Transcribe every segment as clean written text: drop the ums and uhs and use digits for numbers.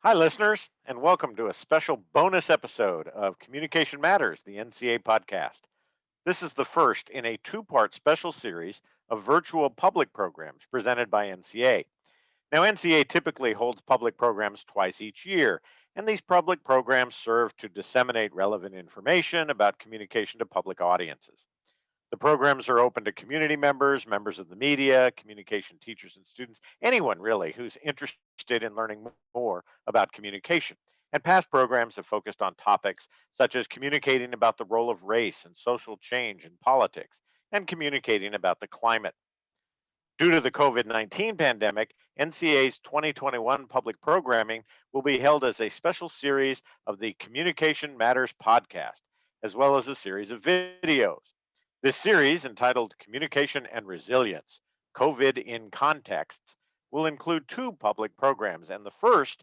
Hi, listeners, and welcome to a special bonus episode of Communication Matters, the NCA podcast. This is the first in a two-part special series of virtual public programs presented by NCA. Now, NCA typically holds public programs twice each year, and these public programs serve to disseminate relevant information about communication to public audiences. The programs are open to community members, members of the media, communication teachers and students, anyone really who's interested in learning more about communication. And past programs have focused on topics such as communicating about the role of race and social change in politics and communicating about the climate. Due to the COVID 19 pandemic, NCA's 2021 public programming will be held as a special series of the Communication Matters podcast, as well as a series of videos. This series, entitled Communication and Resilience COVID in Contexts, will include two public programs. And the first,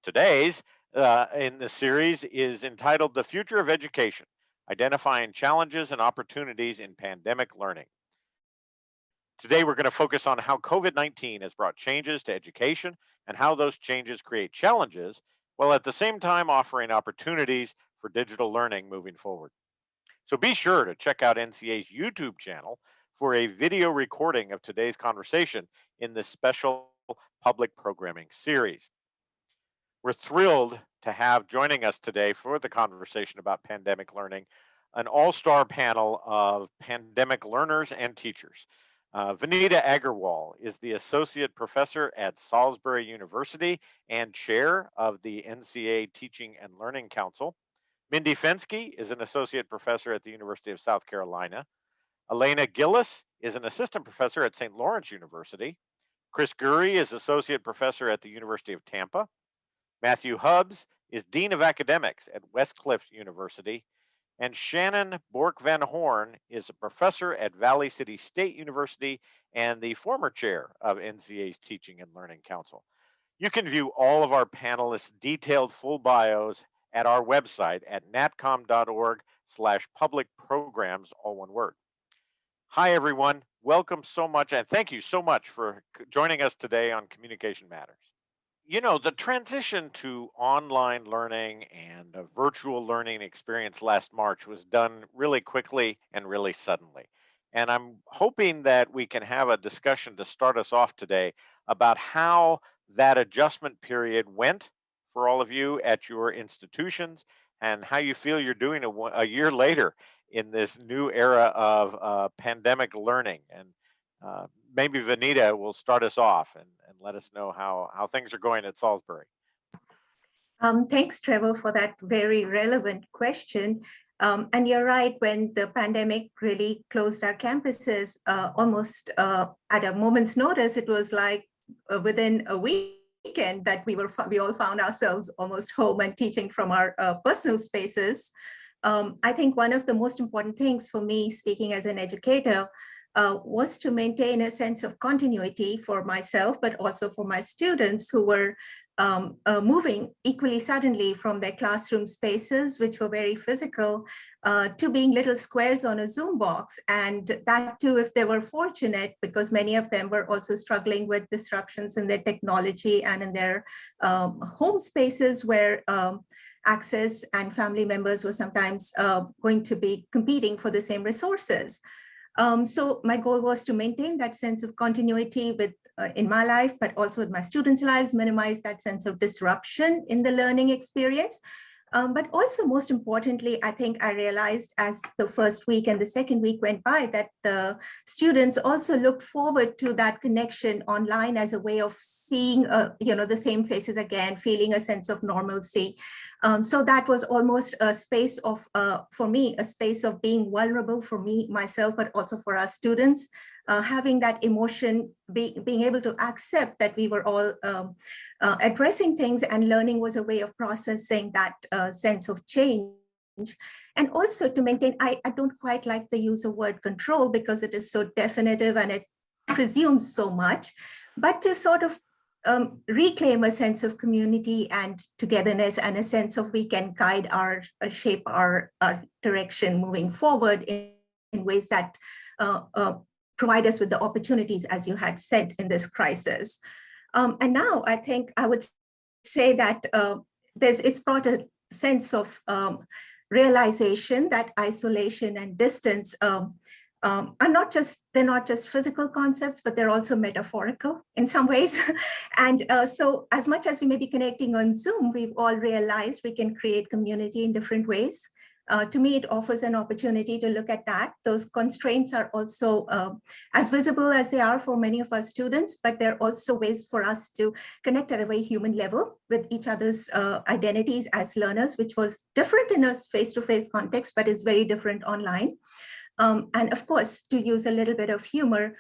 today's, in the series is entitled The Future of Education Identifying Challenges and Opportunities in Pandemic Learning. Today, we're going to focus on how COVID 19 has brought changes to education and how those changes create challenges, while at the same time offering opportunities for digital learning moving forward. So be sure to check out NCA's YouTube channel for a video recording of today's conversation in this special public programming series. We're thrilled to have joining us today for the conversation about pandemic learning an all star panel of pandemic learners and teachers. Vanita Agarwal is the Associate Professor at Salisbury University and Chair of the NCA Teaching and Learning Council. Mindy Fensky is an Associate Professor at the University of South Carolina. Elena Gillis is an Assistant Professor at St. Lawrence University. Chris Gurry is Associate Professor at the University of Tampa. Matthew Hubbs is Dean of Academics at Westcliff University. And Shannon Bork Van Horn is a professor at Valley City State University and the former chair of NCA's Teaching and Learning Council. You can view all of our panelists' detailed full bios at our website at natcom.org/public programs, all one word. Hi, everyone. Welcome so much, and thank you so much for joining us today on Communication Matters. You know, the transition to online learning and a virtual learning experience last March was done really quickly and really suddenly. And I'm hoping that we can have a discussion to start us off today about how that adjustment period went for all of you at your institutions and how you feel you're doing a year later in this new era of pandemic learning. And uh, maybe Vanita will start us off and let us know how things are going at Salisbury. Thanks, Trevor, for that very relevant question. And you're right, when the pandemic really closed our campuses almost at a moment's notice, it was like within a weekend that we all found ourselves almost home and teaching from our personal spaces. I think one of the most important things for me, speaking as an educator, was to maintain a sense of continuity for myself, but also for my students who were moving equally suddenly from their classroom spaces, which were very physical, to being little squares on a Zoom box. And that too, if they were fortunate, because many of them were also struggling with disruptions in their technology and in their home spaces where access and family members were sometimes going to be competing for the same resources. So my goal was to maintain that sense of continuity in my life, but also with my students' lives, minimize that sense of disruption in the learning experience. But also, most importantly, I think I realized as the first week and the second week went by that the students also looked forward to that connection online as a way of seeing, the same faces again, feeling a sense of normalcy. So that was almost a space of, for me, a space of being vulnerable for me, myself, but also for our students. Having that emotion, being able to accept that we were all addressing things, and learning was a way of processing that sense of change. And also to maintain, I don't quite like the use of word control because it is so definitive and it presumes so much, but to sort of reclaim a sense of community and togetherness and a sense of we can guide shape our direction moving forward in ways that provide us with the opportunities, as you had said, in this crisis. And now I think I would say that it's brought a sense of realization that isolation and distance are they're not just physical concepts, but they're also metaphorical in some ways. And so as much as we may be connecting on Zoom, we've all realized we can create community in different ways. To me, it offers an opportunity to look at that. Those constraints are also as visible as they are for many of our students, but they're also ways for us to connect at a very human level with each other's identities as learners, which was different in a face-to-face context, but is very different online. And of course, to use a little bit of humor,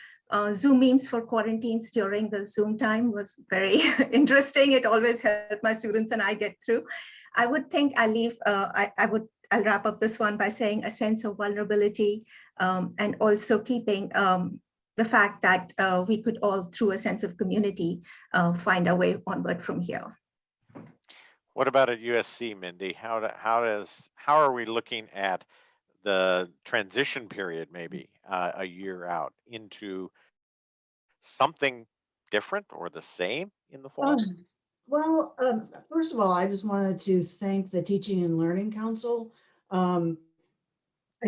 Zoom memes for quarantines during the Zoom time was very interesting. It always helped my students and I get through. I would think I'll wrap up this one by saying a sense of vulnerability and also keeping the fact that we could all, through a sense of community, find our way onward from here. What about at USC, Mindy? How are we looking at the transition period, maybe a year out, into something different or the same in the fall? Well, first of all, I just wanted to thank the Teaching and Learning Council. I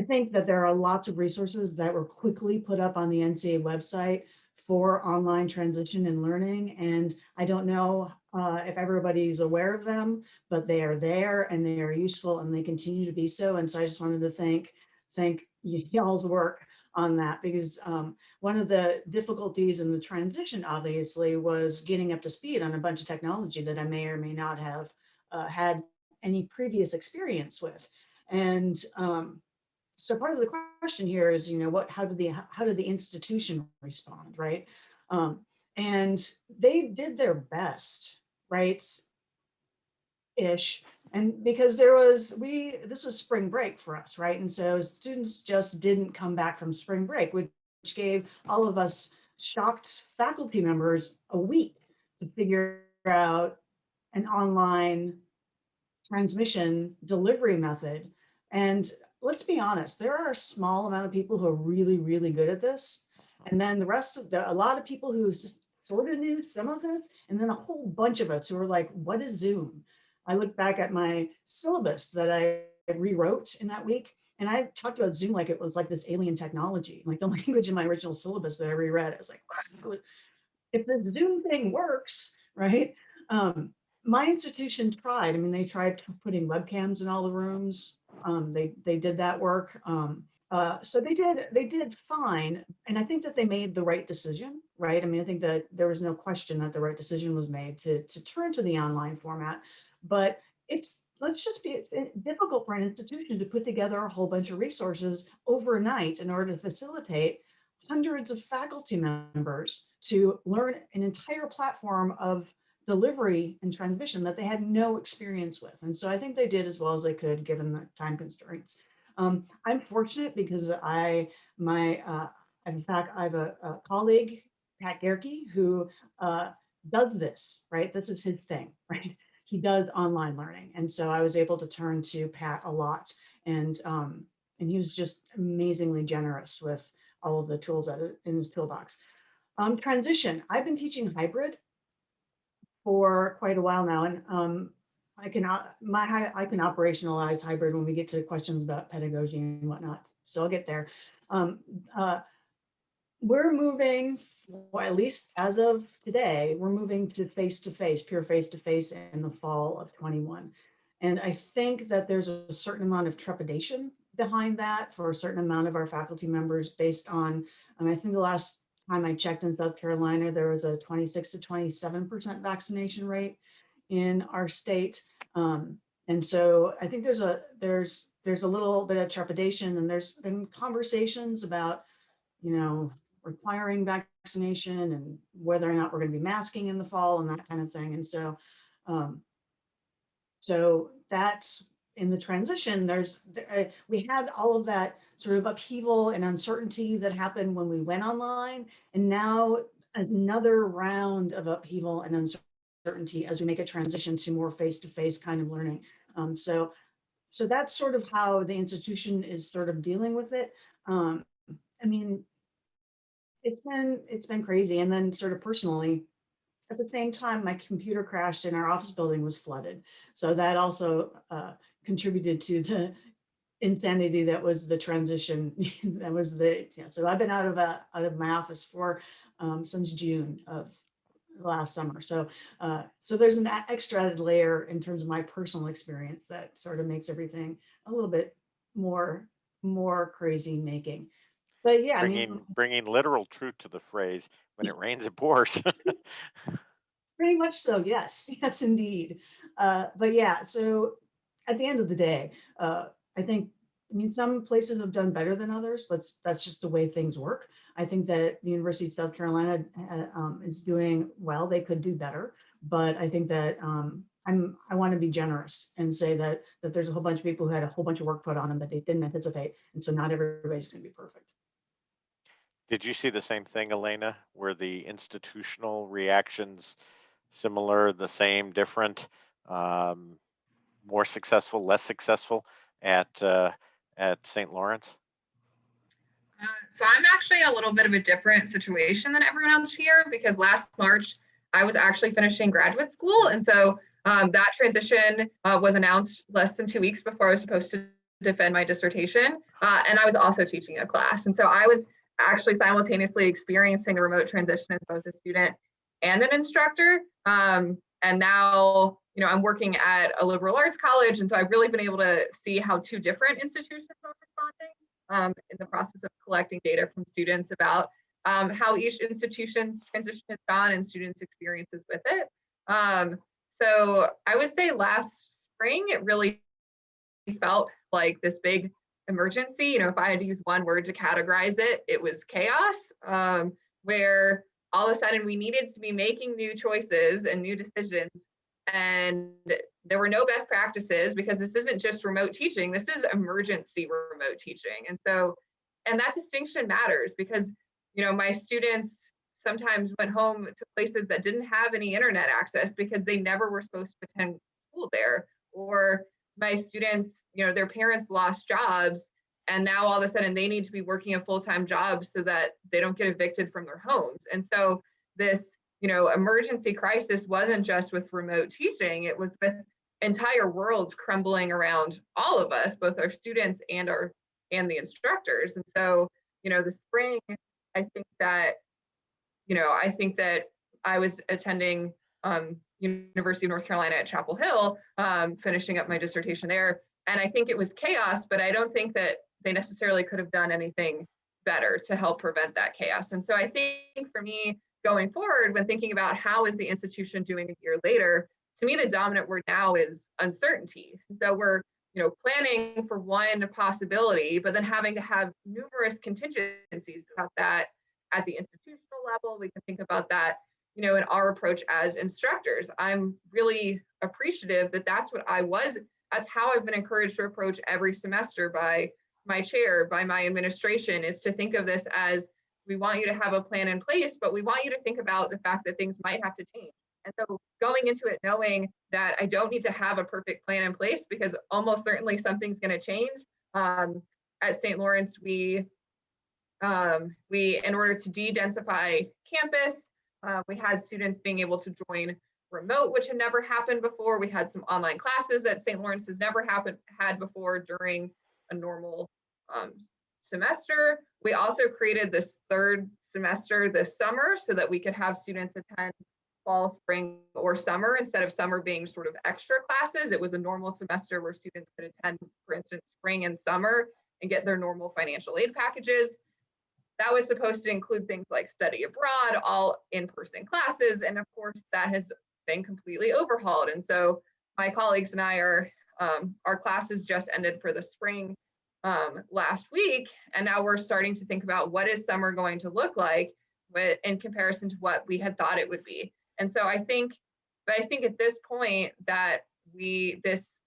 think that there are lots of resources that were quickly put up on the NCA website for online transition and learning. And I don't know if everybody's aware of them, but they are there and they are useful and they continue to be so. And so I just wanted to thank y'all's work on that, because one of the difficulties in the transition, obviously, was getting up to speed on a bunch of technology that I may or may not have had any previous experience with. And so part of the question here is, how did the institution respond, right? And they did their best, right? Ish. And because this was spring break for us, right? And so students just didn't come back from spring break, which gave all of us shocked faculty members a week to figure out an online transmission delivery method. And let's be honest, there are a small amount of people who are really, really good at this. And then a lot of people who just sort of knew some of it. And then a whole bunch of us who were like, what is Zoom? I look back at my syllabus that I rewrote in that week, and I talked about Zoom like it was like this alien technology, like the language in my original syllabus that I reread. I was like, wow, if this Zoom thing works, right? My institution tried. I mean, they tried putting webcams in all the rooms. They did that work. So they did fine. And I think that they made the right decision, right? I mean, I think that there was no question that the right decision was made to turn to the online format. But it's difficult for an institution to put together a whole bunch of resources overnight in order to facilitate hundreds of faculty members to learn an entire platform of delivery and transmission that they had no experience with. And so I think they did as well as they could, given the time constraints. I'm fortunate because in fact, I have a colleague, Pat Gerke, who does this, right? This is his thing, right? He does online learning. And so I was able to turn to Pat a lot. And he was just amazingly generous with all of the tools in his toolbox. Transition, I've been teaching hybrid for quite a while now, and I can operationalize hybrid when we get to questions about pedagogy and whatnot. So I'll get there. We're moving, or at least as of today, we're moving to face-to-face, pure face-to-face in the fall of 21. And I think that there's a certain amount of trepidation behind that for a certain amount of our faculty members based on, I think the last time I checked in South Carolina, there was a 26 to 27% vaccination rate in our state. And so I think there's a little bit of trepidation, and there's been conversations about, requiring vaccination and whether or not we're going to be masking in the fall and that kind of thing. And so, so that's in the transition. We had all of that sort of upheaval and uncertainty that happened when we went online, and now another round of upheaval and uncertainty as we make a transition to more face-to-face kind of learning. So that's sort of how the institution is sort of dealing with it. I mean, it's been crazy. And then sort of personally, At the same time, my computer crashed and our office building was flooded. So that also contributed to the insanity that was the transition. That was the, yeah. So I've been out of my office for since June of last summer. So so there's an extra added layer in terms of my personal experience that sort of makes everything a little bit more crazy making. But yeah, I mean, Bringing literal truth to the phrase, when it rains, it pours. pretty much so, yes. Yes, indeed. But yeah, so at the end of the day, I think, I mean, some places have done better than others. That's just the way things work. I think that the University of South Carolina is doing well. They could do better, but I think that I want to be generous and say that there's a whole bunch of people who had a whole bunch of work put on them that they didn't anticipate, and so not everybody's going to be perfect. Did you see the same thing, Elena? Were the institutional reactions similar, the same, different, um, more successful, less successful at St. Lawrence? So I'm actually in a little bit of a different situation than everyone else here, because last March I was actually finishing graduate school. And so that transition was announced less than 2 weeks before I was supposed to defend my dissertation. And I was also teaching a class. And so I was actually simultaneously experiencing the remote transition as both a student and an instructor. And now, I'm working at a liberal arts college. And so I've really been able to see how two different institutions are responding in the process of collecting data from students about how each institution's transition has gone and students' experiences with it. So I would say last spring, it really felt like this big emergency. If I had to use one word to categorize it, it was chaos, where all of a sudden we needed to be making new choices and new decisions. And there were no best practices, because this isn't just remote teaching, this is emergency remote teaching. And that distinction matters, because, my students sometimes went home to places that didn't have any internet access because they never were supposed to attend school there. Or my students, their parents lost jobs, and now all of a sudden they need to be working a full-time job so that they don't get evicted from their homes. And so this, emergency crisis wasn't just with remote teaching, it was with entire worlds crumbling around all of us, both our students and the instructors. And so, the spring, I think that I was attending University of North Carolina at Chapel Hill, finishing up my dissertation there. And I think it was chaos, but I don't think that they necessarily could have done anything better to help prevent that chaos. And so I think for me, going forward, when thinking about how is the institution doing a year later, to me, the dominant word now is uncertainty. So we're, planning for one possibility, but then having to have numerous contingencies about that at the institutional level. We can think about that, in our approach as instructors. I'm really appreciative that that's how I've been encouraged to approach every semester by my chair, by my administration, is to think of this as, we want you to have a plan in place, but we want you to think about the fact that things might have to change. And so going into it knowing that I don't need to have a perfect plan in place, because almost certainly something's going to change. At St. Lawrence, we in order to de-densify campus, we had students being able to join remote, which had never happened before. We had some online classes that St. Lawrence has never had before during a normal semester. We also created this third semester this summer so that we could have students attend fall, spring, or summer. Instead of summer being sort of extra classes, it was a normal semester where students could attend, for instance, spring and summer and get their normal financial aid packages. That was supposed to include things like study abroad, all in-person classes. And of course, that has been completely overhauled. And so my colleagues and I our classes just ended for the spring last week. And now we're starting to think about what is summer going to look like in comparison to what we had thought it would be. And so I think at this point that this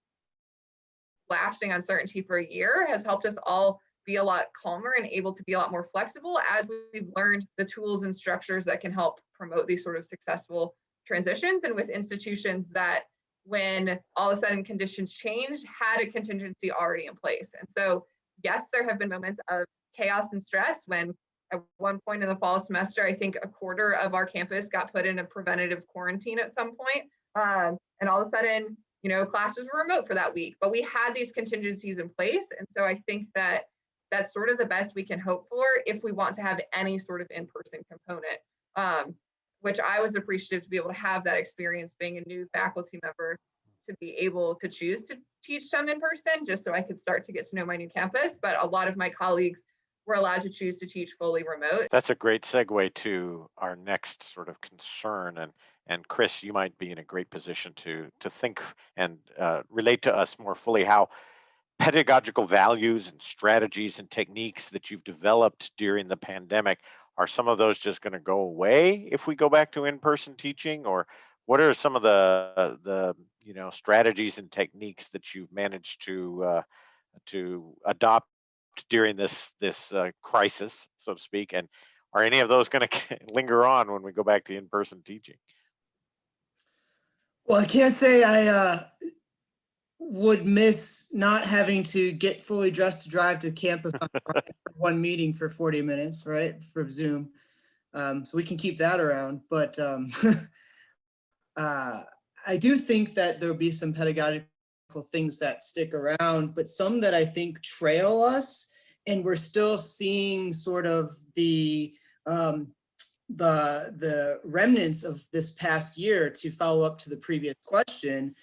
lasting uncertainty for a year has helped us all be a lot calmer and able to be a lot more flexible as we've learned the tools and structures that can help promote these sort of successful transitions, and with institutions that, when all of a sudden conditions changed, had a contingency already in place. And so, yes, there have been moments of chaos and stress when At one point in the fall semester, I think a quarter of our campus got put in a preventative quarantine at some point. And all of a sudden, classes were remote for that week, but we had these contingencies in place. And so I think that that's sort of the best we can hope for if we want to have any sort of in-person component, which I was appreciative to be able to have that experience being a new faculty member, to be able to choose to teach some in person just so I could start to get to know my new campus. But a lot of my colleagues were allowed to choose to teach fully remote. That's a great segue to our next sort of concern. And Chris, you might be in a great position to think and relate to us more fully how pedagogical values and strategies and techniques that you've developed during the pandemic, are some of those just going to go away if we go back to in-person teaching? Or what are some of the strategies and techniques that you've managed to adopt during this crisis, so to speak? And are any of those going to linger on when we go back to in-person teaching? Well, I can't say I would miss not having to get fully dressed to drive to campus on one meeting for 40 minutes, right, for Zoom. So we can keep that around. But I do think that there'll be some pedagogical things that stick around, but some that I think trail us, and we're still seeing sort of the remnants of this past year, to follow up to the previous question,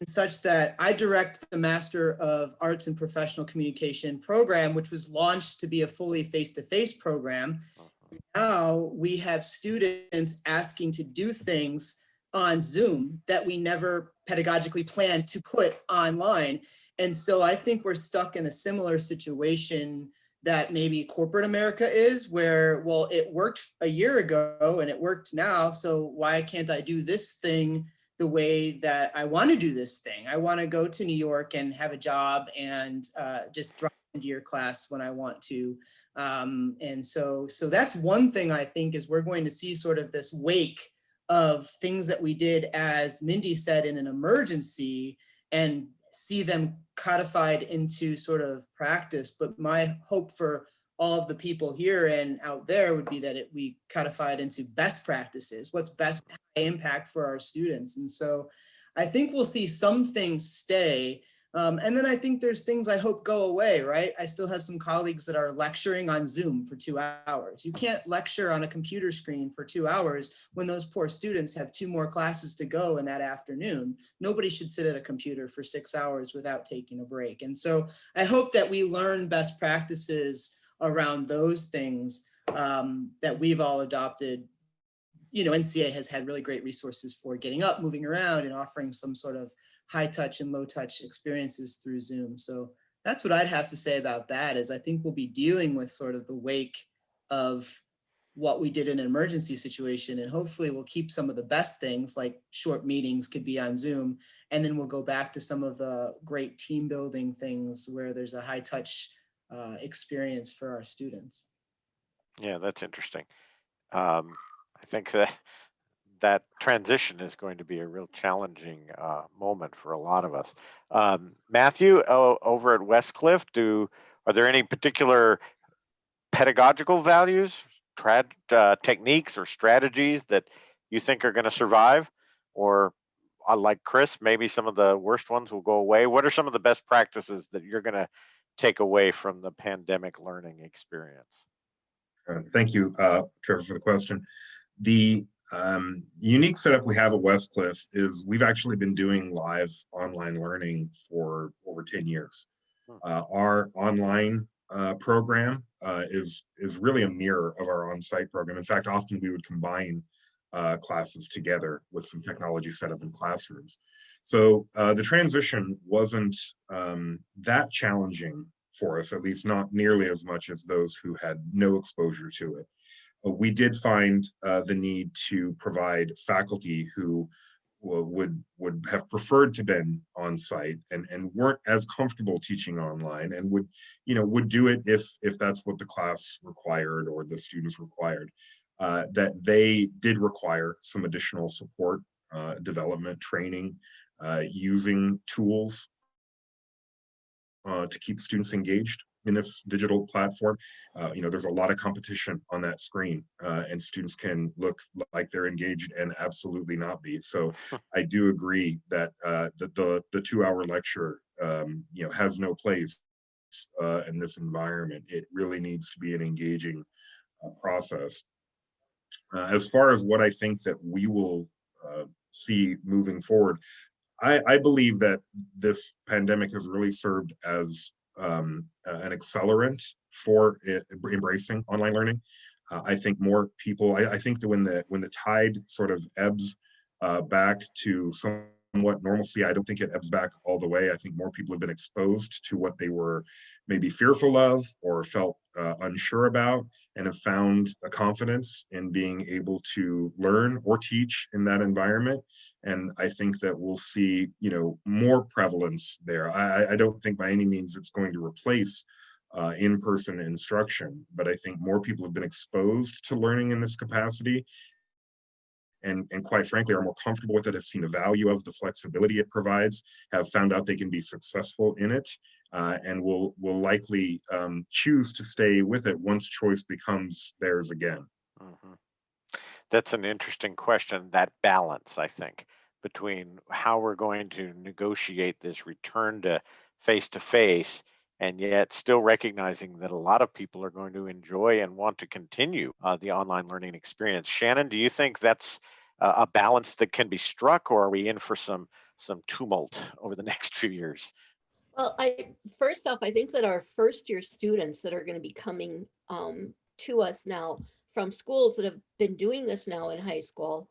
such that I direct the Master of Arts in Professional Communication program, which was launched to be a fully face-to-face program. Now we have students asking to do things on Zoom that we never pedagogically planned to put online. And so I think we're stuck in a similar situation that maybe corporate America is, where, well, it worked a year ago and it worked now, so why can't I do this thing the way that I want to do this thing? I want to go to New York and have a job and just drop into your class when I want to. And so that's one thing I think is we're going to see sort of this wake of things that we did, as Mindy said, in an emergency, and see them codified into sort of practice. But my hope for all of the people here and out there would be that we codify it into best practices, what's best impact for our students. And so I think we'll see some things stay. And then I think there's things I hope go away, right? I still have some colleagues that are lecturing on Zoom for 2 hours. You can't lecture on a computer screen for 2 hours when those poor students have 2 more classes to go in that afternoon. Nobody should sit at a computer for 6 hours without taking a break. And so I hope that we learn best practices around those things that we've all adopted. NCA has had really great resources for getting up, moving around, and offering some sort of high touch and low touch experiences through Zoom. So that's what I'd have to say about that, is I think we'll be dealing with sort of the wake of what we did in an emergency situation, and hopefully we'll keep some of the best things, like short meetings could be on Zoom, and then we'll go back to some of the great team building things where there's a high touch experience for our students. Yeah, that's interesting. I think that transition is going to be a real challenging moment for a lot of us. Matthew, over at Westcliff, are there any particular pedagogical values, techniques, or strategies that you think are going to survive? Or like Chris, maybe some of the worst ones will go away? What are some of the best practices that you're going to take away from the pandemic learning experience? Thank you, Trevor, for the question. The unique setup we have at Westcliff is we've actually been doing live online learning for over 10 years. Our online program is really a mirror of our on-site program. In fact, often we would combine classes together with some technology set up in classrooms. So the transition wasn't that challenging for us, at least not nearly as much as those who had no exposure to it. We did find the need to provide faculty who would have preferred to been on site and weren't as comfortable teaching online, and would do it if that's what the class required or the students required. That they did require some additional support, development, training, using tools to keep students engaged in this digital platform. There's a lot of competition on that screen, and students can look like they're engaged and absolutely not be. So I do agree that the 2-hour lecture has no place in this environment. It really needs to be an engaging process. As far as what I think that we will see moving forward, I believe that this pandemic has really served as an accelerant for embracing online learning. I think more people. I think that when the tide sort of ebbs back to somewhat normalcy, I don't think it ebbs back all the way. I think more people have been exposed to what they were maybe fearful of or felt unsure about, and have found a confidence in being able to learn or teach in that environment. And I think that we'll see, more prevalence there. I don't think by any means it's going to replace in-person instruction, but I think more people have been exposed to learning in this capacity, and quite frankly are more comfortable with it, have seen the value of the flexibility it provides, have found out they can be successful in it, and will likely choose to stay with it once choice becomes theirs again. Mhm. That's an interesting question, that balance, I think, between how we're going to negotiate this return to face, and yet still recognizing that a lot of people are going to enjoy and want to continue the online learning experience. Shannon, do you think that's a balance that can be struck, or are we in for some tumult over the next few years? Well, first off, I think that our first year students that are going to be coming to us now from schools that have been doing this now in high school,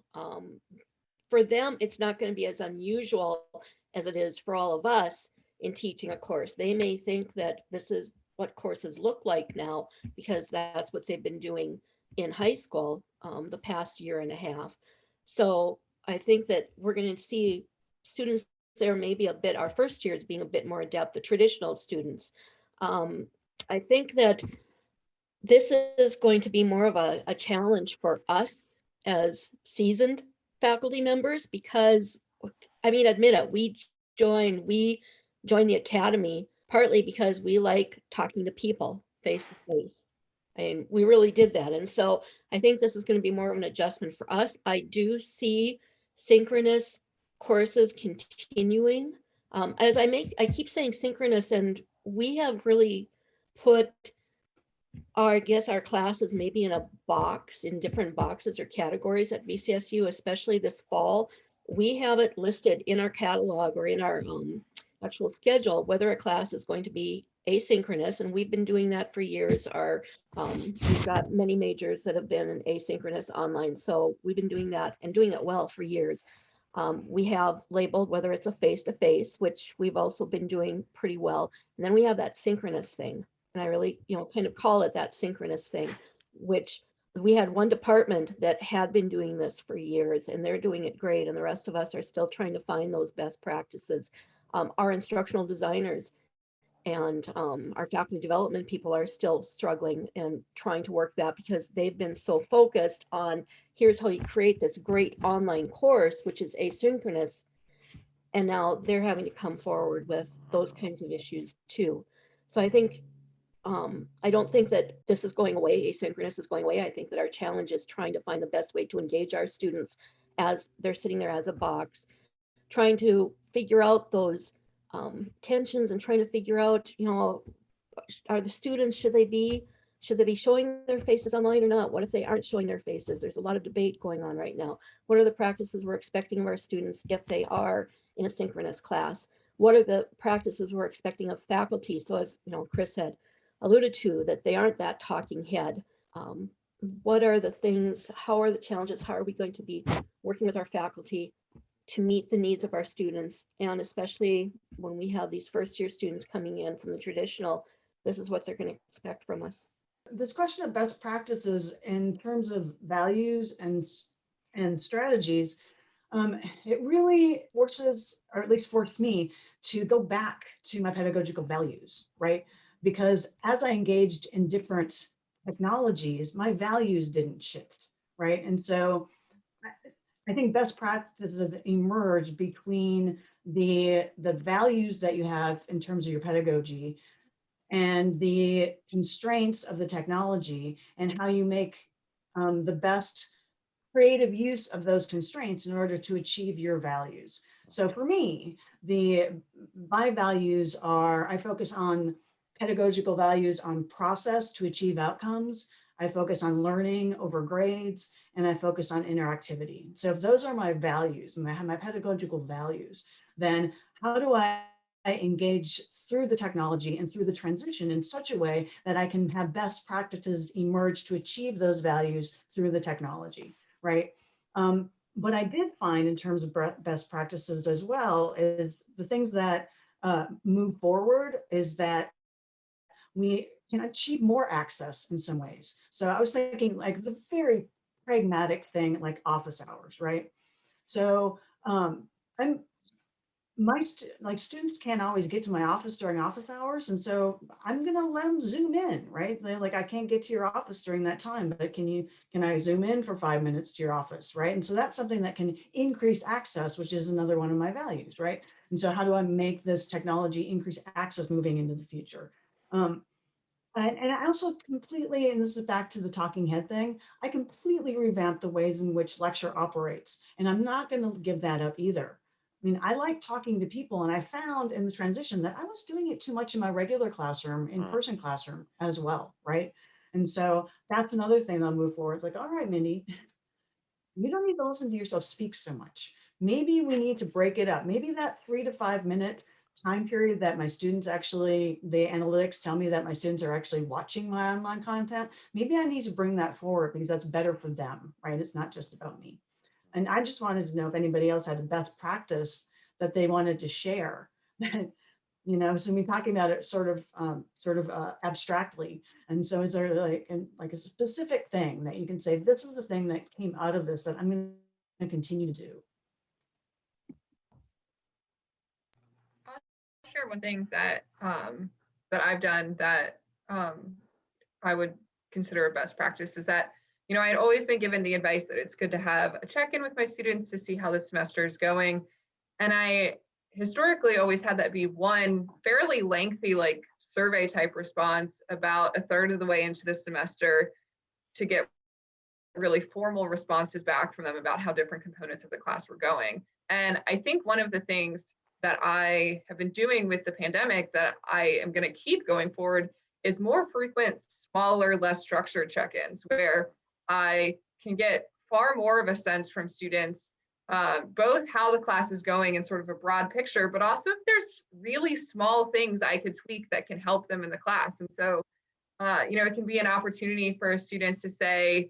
for them, it's not going to be as unusual as it is for all of us in teaching a course. They may think that this is what courses look like now because that's what they've been doing in high school the past year and a half. So I think that we're going to see students there maybe a bit, our first years being a bit more adept, the traditional students. I think that this is going to be more of a challenge for us as seasoned faculty members because, I mean, admit it, we joined the academy partly because we like talking to people face to face. And we really did that. And so I think this is going to be more of an adjustment for us. I do see synchronous courses continuing. I keep saying synchronous, and we have really put I guess our classes maybe in a box, in different boxes or categories at VCSU, especially this fall. We have it listed in our catalog or in our actual schedule, whether a class is going to be asynchronous, and we've been doing that for years. We've got many majors that have been asynchronous online, so we've been doing that and doing it well for years. We have labeled whether it's a face-to-face, which we've also been doing pretty well, and then we have that synchronous thing. And I really, kind of call it that synchronous thing, which we had one department that had been doing this for years and they're doing it great. And the rest of us are still trying to find those best practices. Our instructional designers and our faculty development people are still struggling and trying to work that because they've been so focused on here's how you create this great online course, which is asynchronous. And now they're having to come forward with those kinds of issues too. So I think I don't think that this is going away, asynchronous is going away. I think that our challenge is trying to find the best way to engage our students as they're sitting there as a box, trying to figure out those tensions and trying to figure out, are the students, should they be showing their faces online or not? What if they aren't showing their faces? There's a lot of debate going on right now. What are the practices we're expecting of our students if they are in a synchronous class? What are the practices we're expecting of faculty? So as Chris had alluded to, that they aren't that talking head. What are the things, how are the challenges, how are we going to be working with our faculty to meet the needs of our students? And especially when we have these first year students coming in from the traditional, this is what they're going to expect from us. This question of best practices in terms of values and strategies, it really forces, or at least forced me, to go back to my pedagogical values, right? Because as I engaged in different technologies, my values didn't shift, right? And so I think best practices emerge between the values that you have in terms of your pedagogy and the constraints of the technology and how you make the best creative use of those constraints in order to achieve your values. So for me, my values are, I focus on pedagogical values on process to achieve outcomes. I focus on learning over grades, and I focus on interactivity. So if those are my values, my pedagogical values, then how do I engage through the technology and through the transition in such a way that I can have best practices emerge to achieve those values through the technology, right? What I did find in terms of best practices as well is the things that move forward is that we can achieve more access in some ways. So I was thinking like the very pragmatic thing, like office hours, right? So I'm students can't always get to my office during office hours, and so I'm gonna let them Zoom in, right? They're like, I can't get to your office during that time, but can I Zoom in for 5 minutes to your office, right? And so that's something that can increase access, which is another one of my values, right? And so how do I make this technology increase access moving into the future? And I also completely, and this is back to the talking head thing, I completely revamped the ways in which lecture operates, and I'm not going to give that up either. I mean, I like talking to people, and I found in the transition that I was doing it too much in my regular classroom, in-person classroom as well, right? And so that's another thing I'll move forward. Like, all right, Mindy, you don't need to listen to yourself speak so much. Maybe we need to break it up. Maybe that 3 to 5 minute time period that my students actually, the analytics tell me that my students are actually watching my online content, maybe I need to bring that forward because that's better for them, right? It's not just about me. And I just wanted to know if anybody else had a best practice that they wanted to share. So we're talking about it sort of abstractly. And so is there like a specific thing that you can say, this is the thing that came out of this that I'm going to continue to do? I'll share one thing that I've done that I would consider a best practice is that, I had always been given the advice that it's good to have a check-in with my students to see how the semester is going. And I historically always had that be one fairly lengthy, like survey type response about a third of the way into the semester to get really formal responses back from them about how different components of the class were going. And I think one of the things that I have been doing with the pandemic that I am going to keep going forward is more frequent, smaller, less structured check-ins where I can get far more of a sense from students, both how the class is going in sort of a broad picture, but also if there's really small things I could tweak that can help them in the class. And so, it can be an opportunity for a student to say,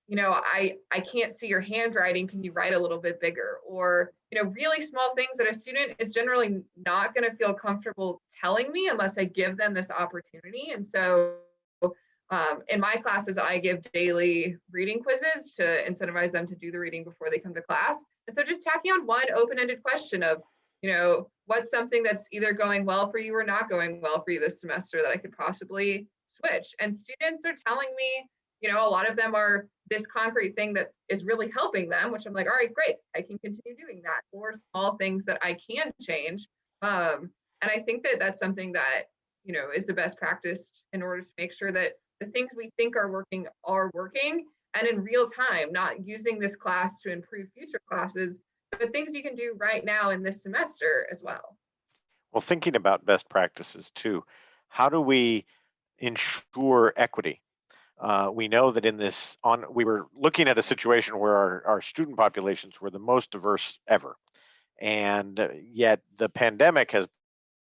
I can't see your handwriting. Can you write a little bit bigger? Or, really small things that a student is generally not going to feel comfortable telling me unless I give them this opportunity. And so in my classes, I give daily reading quizzes to incentivize them to do the reading before they come to class. And so just tacking on one open-ended question of, what's something that's either going well for you or not going well for you this semester that I could possibly switch? And students are telling me, a lot of them are this concrete thing that is really helping them, which I'm like, all right, great, I can continue doing that. Or small things that I can change. And I think that that's something that, is the best practice in order to make sure that the things we think are working and in real time, not using this class to improve future classes, but things you can do right now in this semester as well. Well, thinking about best practices too, how do we ensure equity? We know that we were looking at a situation where our student populations were the most diverse ever. And yet the pandemic has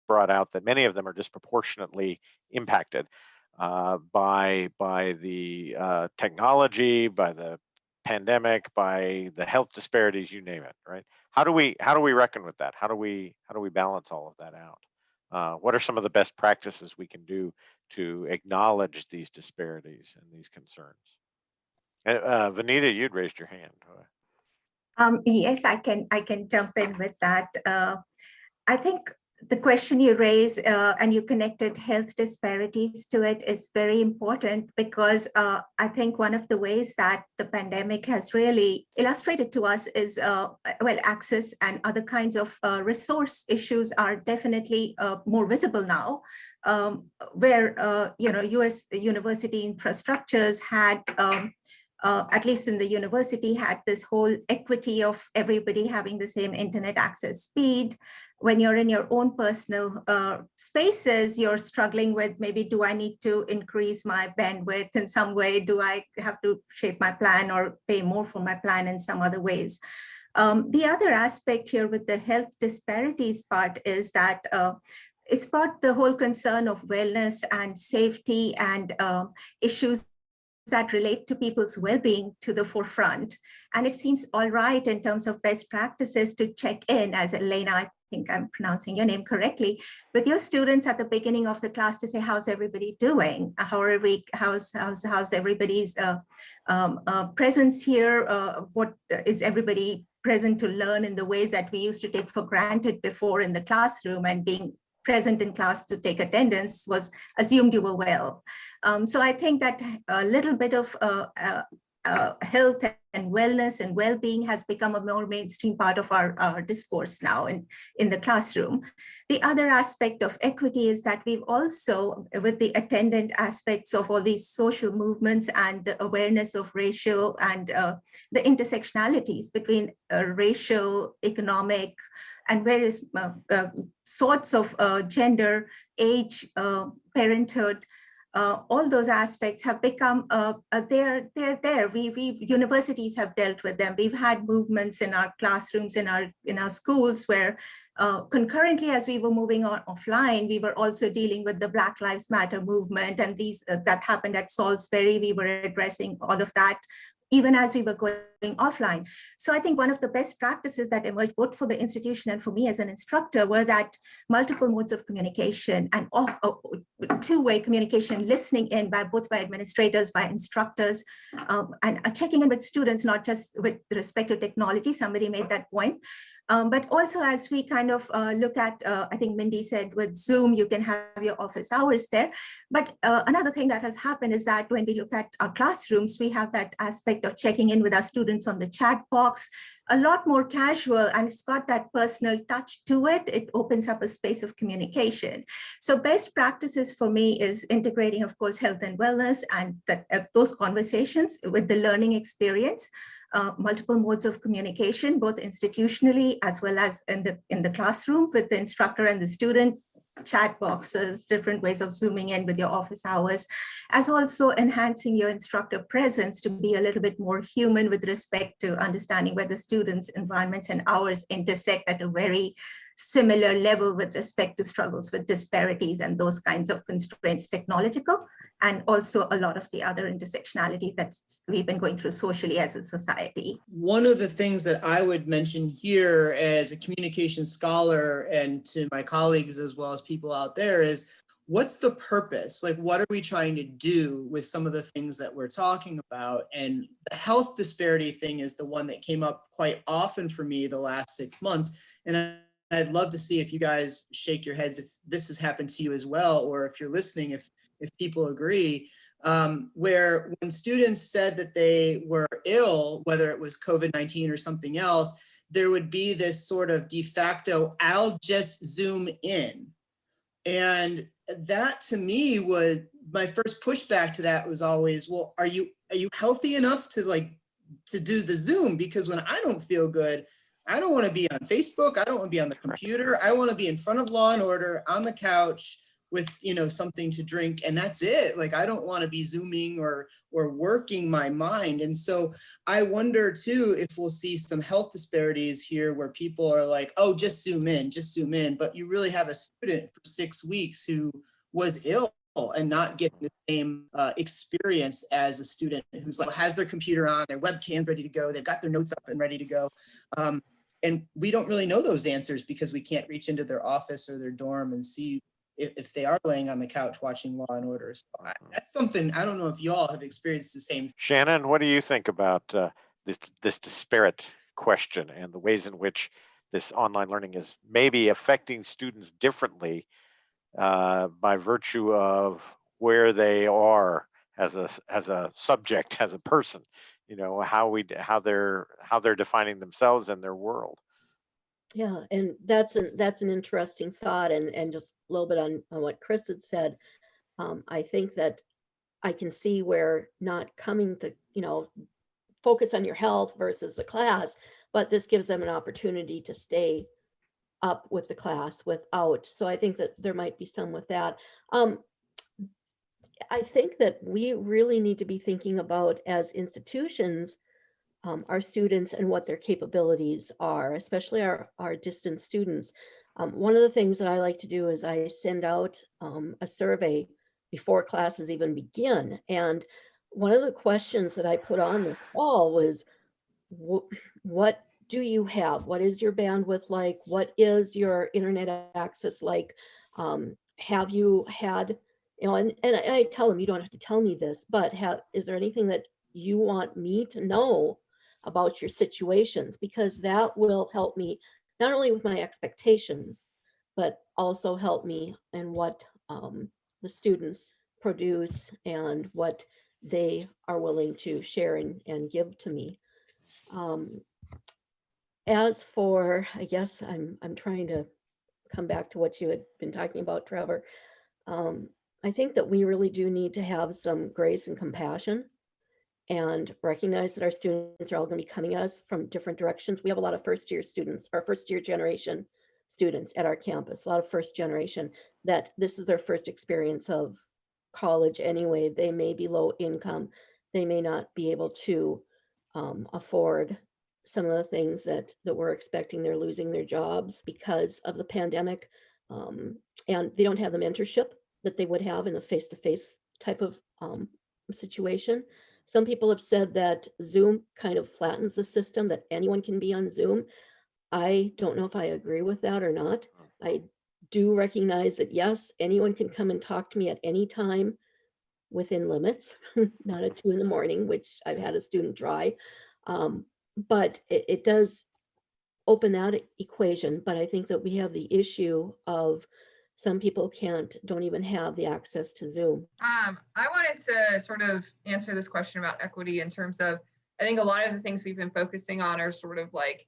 brought out that many of them are disproportionately impacted by the technology, by the pandemic, by the health disparities, you name it, right? How do we reckon with that? How do we balance all of that out? What are some of the best practices we can do to acknowledge these disparities and these concerns? Vanita, you'd raised your hand. Yes, I can jump in with that. I think the question you raise and you connected health disparities to it is very important, because I think one of the ways that the pandemic has really illustrated to us is, well, access and other kinds of resource issues are definitely more visible now, where, US university infrastructures had, at least in the university, had this whole equity of everybody having the same internet access speed. When you're in your own personal spaces, you're struggling with, maybe, do I need to increase my bandwidth in some way? Do I have to shape my plan or pay more for my plan in some other ways? The other aspect here with the health disparities part is that it's brought the whole concern of wellness and safety and issues that relate to people's well-being to the forefront. And it seems all right in terms of best practices to check in, as Elena, I think I'm pronouncing your name correctly, with your students at the beginning of the class to say, how's everybody doing? How's everybody's presence here? What is everybody present to learn in the ways that we used to take for granted before in the classroom, and being present in class to take attendance was assumed you were well. So I think that a little bit of health and wellness and well-being has become a more mainstream part of our discourse now in the classroom. The other aspect of equity is that we've also, with the attendant aspects of all these social movements and the awareness of racial and the intersectionalities between racial, economic, and various sorts of gender, age, parenthood, all those aspects have become, they're there. Universities have dealt with them. We've had movements in our classrooms, in our schools, where concurrently as we were moving on offline, we were also dealing with the Black Lives Matter movement, and these that happened at Salisbury. We were addressing all of that even as we were going offline. So I think one of the best practices that emerged both for the institution and for me as an instructor were that multiple modes of communication and two-way communication, listening in by both by administrators, by instructors, and checking in with students, not just with respect to technology. Somebody made that point. But also as we kind of look at, I think Mindy said with Zoom, you can have your office hours there. But another thing that has happened is that when we look at our classrooms, we have that aspect of checking in with our students on the chat box, a lot more casual, and it's got that personal touch to it. It opens up a space of communication. So best practices for me is integrating, of course, health and wellness and those conversations with the learning experience. Multiple modes of communication, both institutionally as well as in the classroom with the instructor and the student, chat boxes, different ways of zooming in with your office hours, as also enhancing your instructor presence to be a little bit more human with respect to understanding where the students' environments and hours intersect at a very similar level with respect to struggles with disparities and those kinds of constraints, technological, and also a lot of the other intersectionalities that we've been going through socially as a society. One of the things that I would mention here as a communication scholar and to my colleagues as well as people out there is, what's the purpose? Like, what are we trying to do with some of the things that we're talking about? And the health disparity thing is the one that came up quite often for me the last 6 months. And I'd love to see if you guys shake your heads if this has happened to you as well, or if you're listening, if people agree, where when students said that they were ill, whether it was COVID-19 or something else, there would be this sort of de facto, I'll just Zoom in. And that to me was, my first pushback to that was always, well, are you healthy enough to do the Zoom? Because when I don't feel good, I don't want to be on Facebook. I don't want to be on the computer. I want to be in front of Law and Order on the couch with, something to drink, and that's it. Like, I don't want to be Zooming or working my mind. And so I wonder too, if we'll see some health disparities here where people are like, oh, just Zoom in. But you really have a student for 6 weeks who was ill and not getting the same experience as a student who's like has their computer on, their webcam ready to go, they've got their notes up and ready to go. And we don't really know those answers because we can't reach into their office or their dorm and see if they are laying on the couch watching Law and Order. So that's something, I don't know if y'all have experienced the same. Shannon, what do you think about this disparate question and the ways in which this online learning is maybe affecting students differently by virtue of where they are as a subject, as a person, how they're defining themselves and their world. Yeah, and that's an interesting thought, and just a little bit on what Chris had said. I think that I can see where not coming to, focus on your health versus the class, but this gives them an opportunity to stay up with the class without. So I think that there might be some with that. I think that we really need to be thinking about, as institutions, our students and what their capabilities are, especially our distance students. One of the things that I like to do is I send out a survey before classes even begin. And one of the questions that I put on this fall was, what do you have? What is your bandwidth like? What is your internet access like? Have you had, and I tell them, you don't have to tell me this, but is there anything that you want me to know about your situations? Because that will help me not only with my expectations, but also help me in what the students produce and what they are willing to share and give to me. As for, I guess I'm trying to come back to what you had been talking about, Trevor. I think that we really do need to have some grace and compassion and recognize that our students are all going to be coming at us from different directions. We have a lot of first-year students, our first-year generation students at our campus, a lot of first generation that this is their first experience of college anyway. They may be low income. They may not be able to afford some of the things that we're expecting. They're losing their jobs because of the pandemic, and they don't have the mentorship that they would have in a face-to-face type of situation. Some people have said that Zoom kind of flattens the system, that anyone can be on Zoom. I don't know if I agree with that or not. I do recognize that, yes, anyone can come and talk to me at any time within limits, not at 2 a.m, which I've had a student try. But it does open that equation. But I think that we have the issue of some people don't even have the access to Zoom. I wanted to sort of answer this question about equity in terms of, I think a lot of the things we've been focusing on are sort of like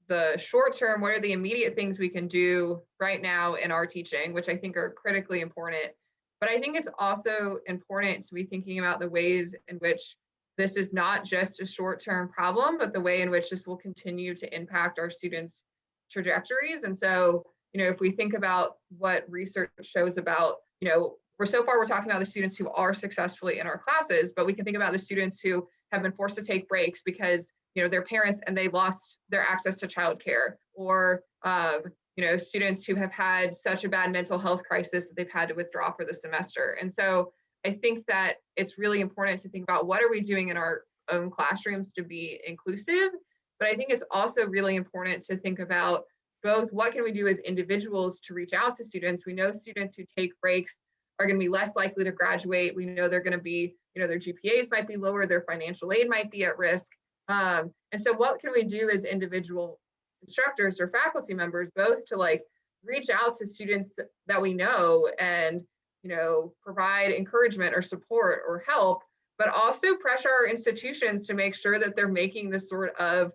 the short term, what are the immediate things we can do right now in our teaching, which I think are critically important. But I think it's also important to be thinking about the ways in which this is not just a short-term problem, but the way in which this will continue to impact our students' trajectories. And so, if we think about what research shows about, we're talking about the students who are successfully in our classes, but we can think about the students who have been forced to take breaks because, their parents and they lost their access to childcare, or, students who have had such a bad mental health crisis that they've had to withdraw for the semester. And so I think that it's really important to think about what are we doing in our own classrooms to be inclusive, but I think it's also really important to think about both what can we do as individuals to reach out to students. We know students who take breaks are going to be less likely to graduate. We know they're going to be, their GPAs might be lower, their financial aid might be at risk. And so what can we do as individual instructors or faculty members, both to reach out to students that we know and provide encouragement or support or help, but also pressure our institutions to make sure that they're making the sort of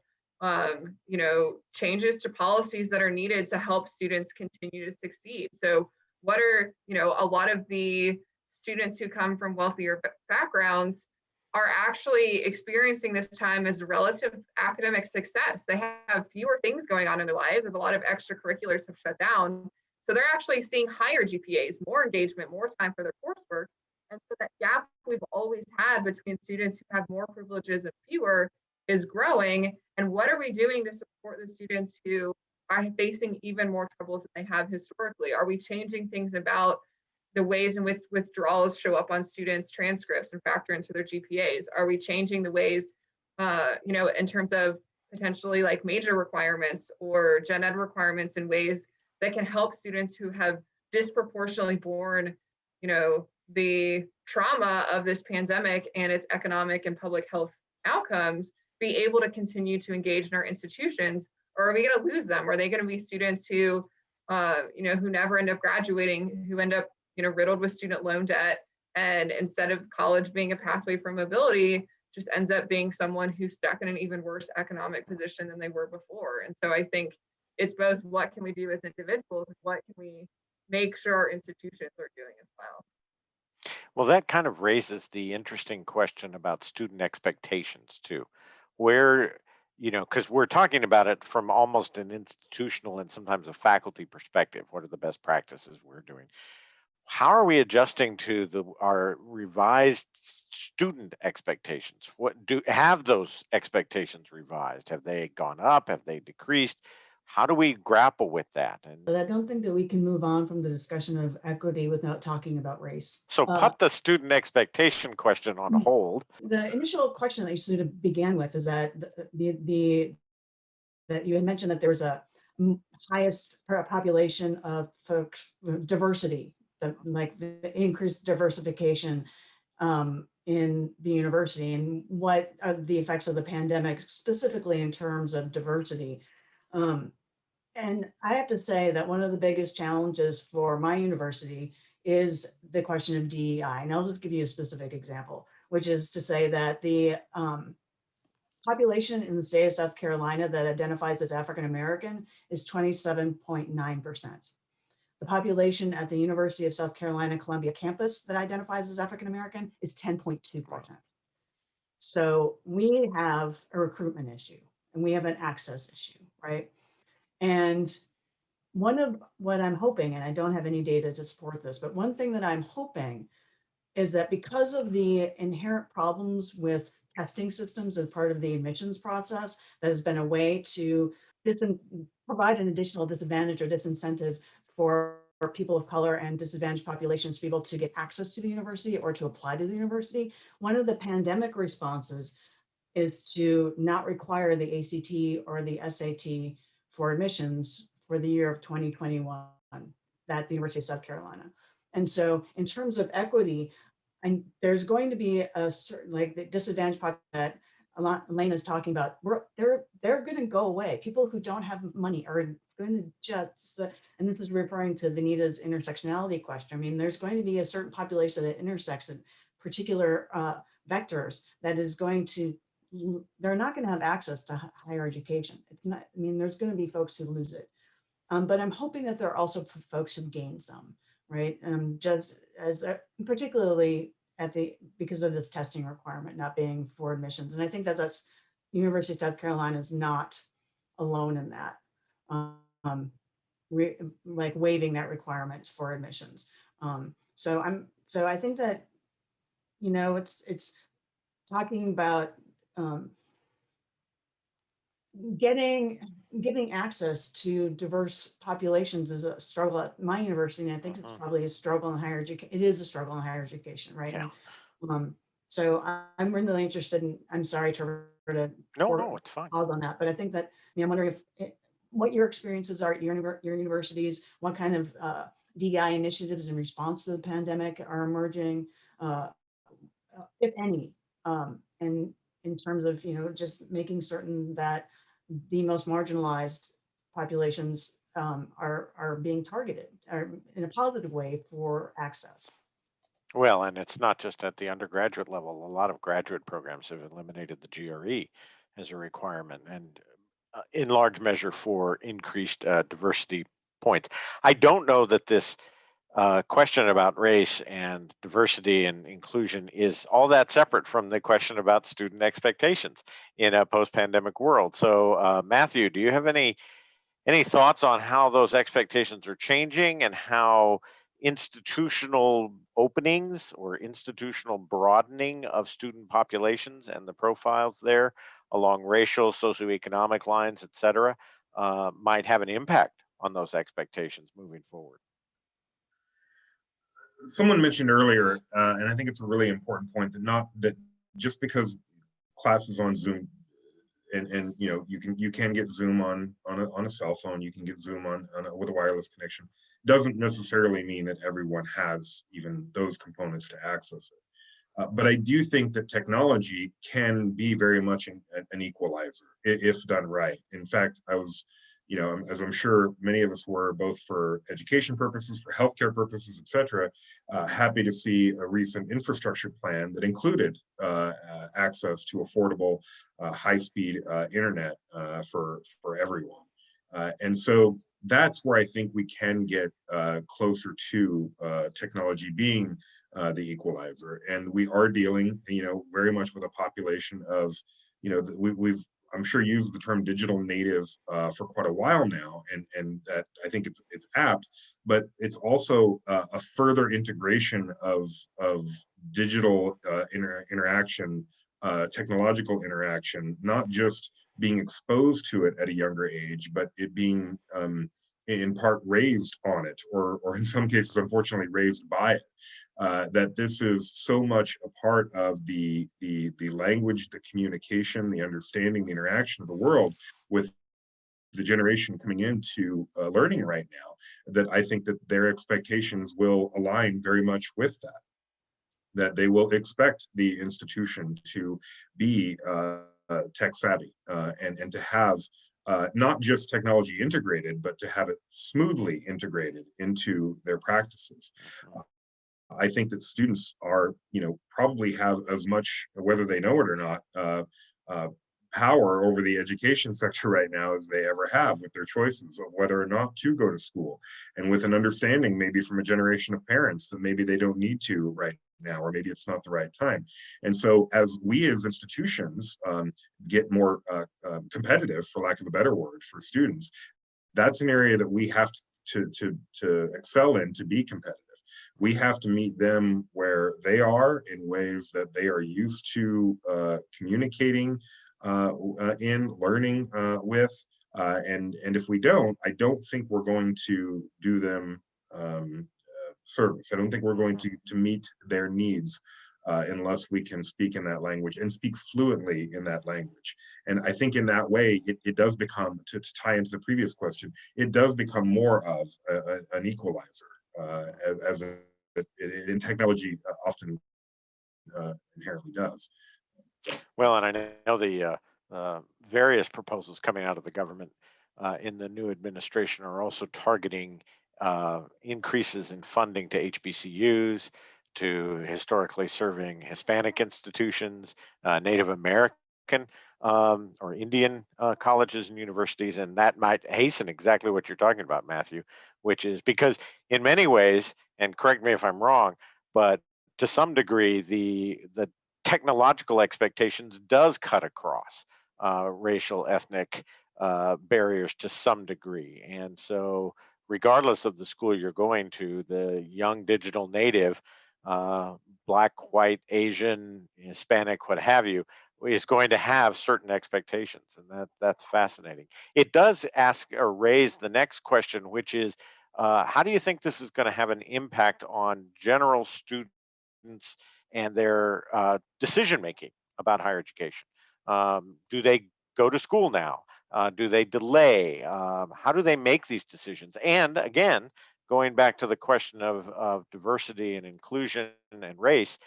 changes to policies that are needed to help students continue to succeed. So what are, a lot of the students who come from wealthier backgrounds are actually experiencing this time as a relative academic success. They have fewer things going on in their lives, as a lot of extracurriculars have shut down. So they're actually seeing higher GPAs, more engagement, more time for their coursework. And so that gap we've always had between students who have more privileges and fewer is growing. And what are we doing to support the students who are facing even more troubles than they have historically? Are we changing things about the ways in which withdrawals show up on students' transcripts and factor into their GPAs? Are we changing the ways, in terms of potentially major requirements or gen ed requirements in ways that can help students who have disproportionately borne, the trauma of this pandemic and its economic and public health outcomes, be able to continue to engage in our institutions? or are we going to lose them? Are they going to be students who, who never end up graduating, who end up, riddled with student loan debt, and instead of college being a pathway for mobility, just ends up being someone who's stuck in an even worse economic position than they were before? And so I think it's both what can we do as individuals and what can we make sure our institutions are doing as well. Well, that kind of raises the interesting question about student expectations too, where, because we're talking about it from almost an institutional and sometimes a faculty perspective. What are the best practices we're doing? How are we adjusting to our revised student expectations? Have those expectations revised? Have they gone up? Have they decreased? How do we grapple with that? But I don't think that we can move on from the discussion of equity without talking about race. So put the student expectation question on hold. The initial question that you sort of began with is that that you had mentioned that there was a highest population of folks, diversity, like the increased diversification in the university, and what are the effects of the pandemic specifically in terms of diversity. And I have to say that one of the biggest challenges for my university is the question of DEI. And I'll just give you a specific example, which is to say that the population in the state of South Carolina that identifies as African American is 27.9%. The population at the University of South Carolina Columbia campus that identifies as African American is 10.2%. So we have a recruitment issue and we have an access issue, right? And one of what I'm hoping, and I don't have any data to support this, but one thing that I'm hoping is that because of the inherent problems with testing systems as part of the admissions process, that has been a way to provide an additional disadvantage or disincentive for people of color and disadvantaged populations to be able to get access to the university or to apply to the university. One of the pandemic responses is to not require the ACT or the SAT for admissions for the year of 2021 at the University of South Carolina. And so in terms of equity, and there's going to be a certain, like the disadvantaged population that Elena is talking about, they're going to go away. People who don't have money are going to just, and this is referring to Vanita's intersectionality question. I mean, there's going to be a certain population that intersects in particular vectors that is going to, they're not going to have access to higher education. It's not, I mean, there's going to be folks who lose it. But I'm hoping that there are also folks who gain some, right? Just as particularly because of this testing requirement not being for admissions. And I think that's University of South Carolina is not alone in that, like waiving that requirement for admissions. So I think that, it's talking about giving access to diverse populations is a struggle at my university, and I think it's probably a struggle in higher education. It is a struggle in higher education, right? Yeah. So I'm really interested in. I'm sorry, Trevor, to no, it's fine. pause on that, but I think that I'm wondering what your experiences are at your universities, what kind of DEI initiatives in response to the pandemic are emerging, if any, and in terms of just making certain that the most marginalized populations are being targeted in a positive way for access. Well, and it's not just at the undergraduate level. A lot of graduate programs have eliminated the GRE as a requirement, and in large measure for increased diversity points. I don't know that this question about race and diversity and inclusion is all that separate from the question about student expectations in a post-pandemic world. So, Matthew, do you have any thoughts on how those expectations are changing and how institutional openings or institutional broadening of student populations and the profiles there along racial, socioeconomic lines, et cetera, might have an impact on those expectations moving forward? Someone mentioned earlier, and I think it's a really important point, that just because classes on Zoom, and you can get Zoom on a cell phone, you can get Zoom with a wireless connection, doesn't necessarily mean that everyone has even those components to access it. But I do think that technology can be very much an equalizer if done right. In fact, I was, as I'm sure many of us were, both for education purposes, for healthcare purposes, et cetera, happy to see a recent infrastructure plan that included access to affordable, high-speed internet for everyone. And so that's where I think we can get closer to technology being the equalizer. And we are dealing, very much with a population of, we've I'm sure used the term digital native for quite a while now, and that I think it's apt, but it's also a further integration of digital interaction, technological interaction, not just being exposed to it at a younger age, but it being in part raised on it, or in some cases, unfortunately, raised by it. That this is so much a part of the language, the communication, the understanding, the interaction of the world with the generation coming into learning right now, that I think that their expectations will align very much with that they will expect the institution to be tech savvy and to have not just technology integrated, but to have it smoothly integrated into their practices. I think that students are, probably have as much, whether they know it or not, power over the education sector right now as they ever have with their choices of whether or not to go to school, and with an understanding maybe from a generation of parents that maybe they don't need to right now, or maybe it's not the right time. And so as we as institutions get more competitive, for lack of a better word, for students, that's an area that we have to excel in to be competitive. We have to meet them where they are in ways that they are used to communicating in, learning with, and if we don't, I don't think we're going to do them service. I don't think we're going to meet their needs unless we can speak in that language and speak fluently in that language. And I think in that way, it does become, to tie into the previous question, it does become more of an equalizer, as in technology often inherently does. Well, and I know the various proposals coming out of the government in the new administration are also targeting increases in funding to HBCUs, to historically serving Hispanic institutions, Native American or Indian colleges and universities. And that might hasten exactly what you're talking about, Matthew, which is because in many ways, and correct me if I'm wrong, but to some degree, the technological expectations does cut across racial, ethnic barriers to some degree. And so regardless of the school you're going to, the young digital native, Black, white, Asian, Hispanic, what have you, is going to have certain expectations. And that's fascinating. It does ask or raise the next question, which is, how do you think this is going to have an impact on general students and their decision making about higher education? Do they go to school now? Do they delay? How do they make these decisions? And again, going back to the question of diversity and inclusion and race,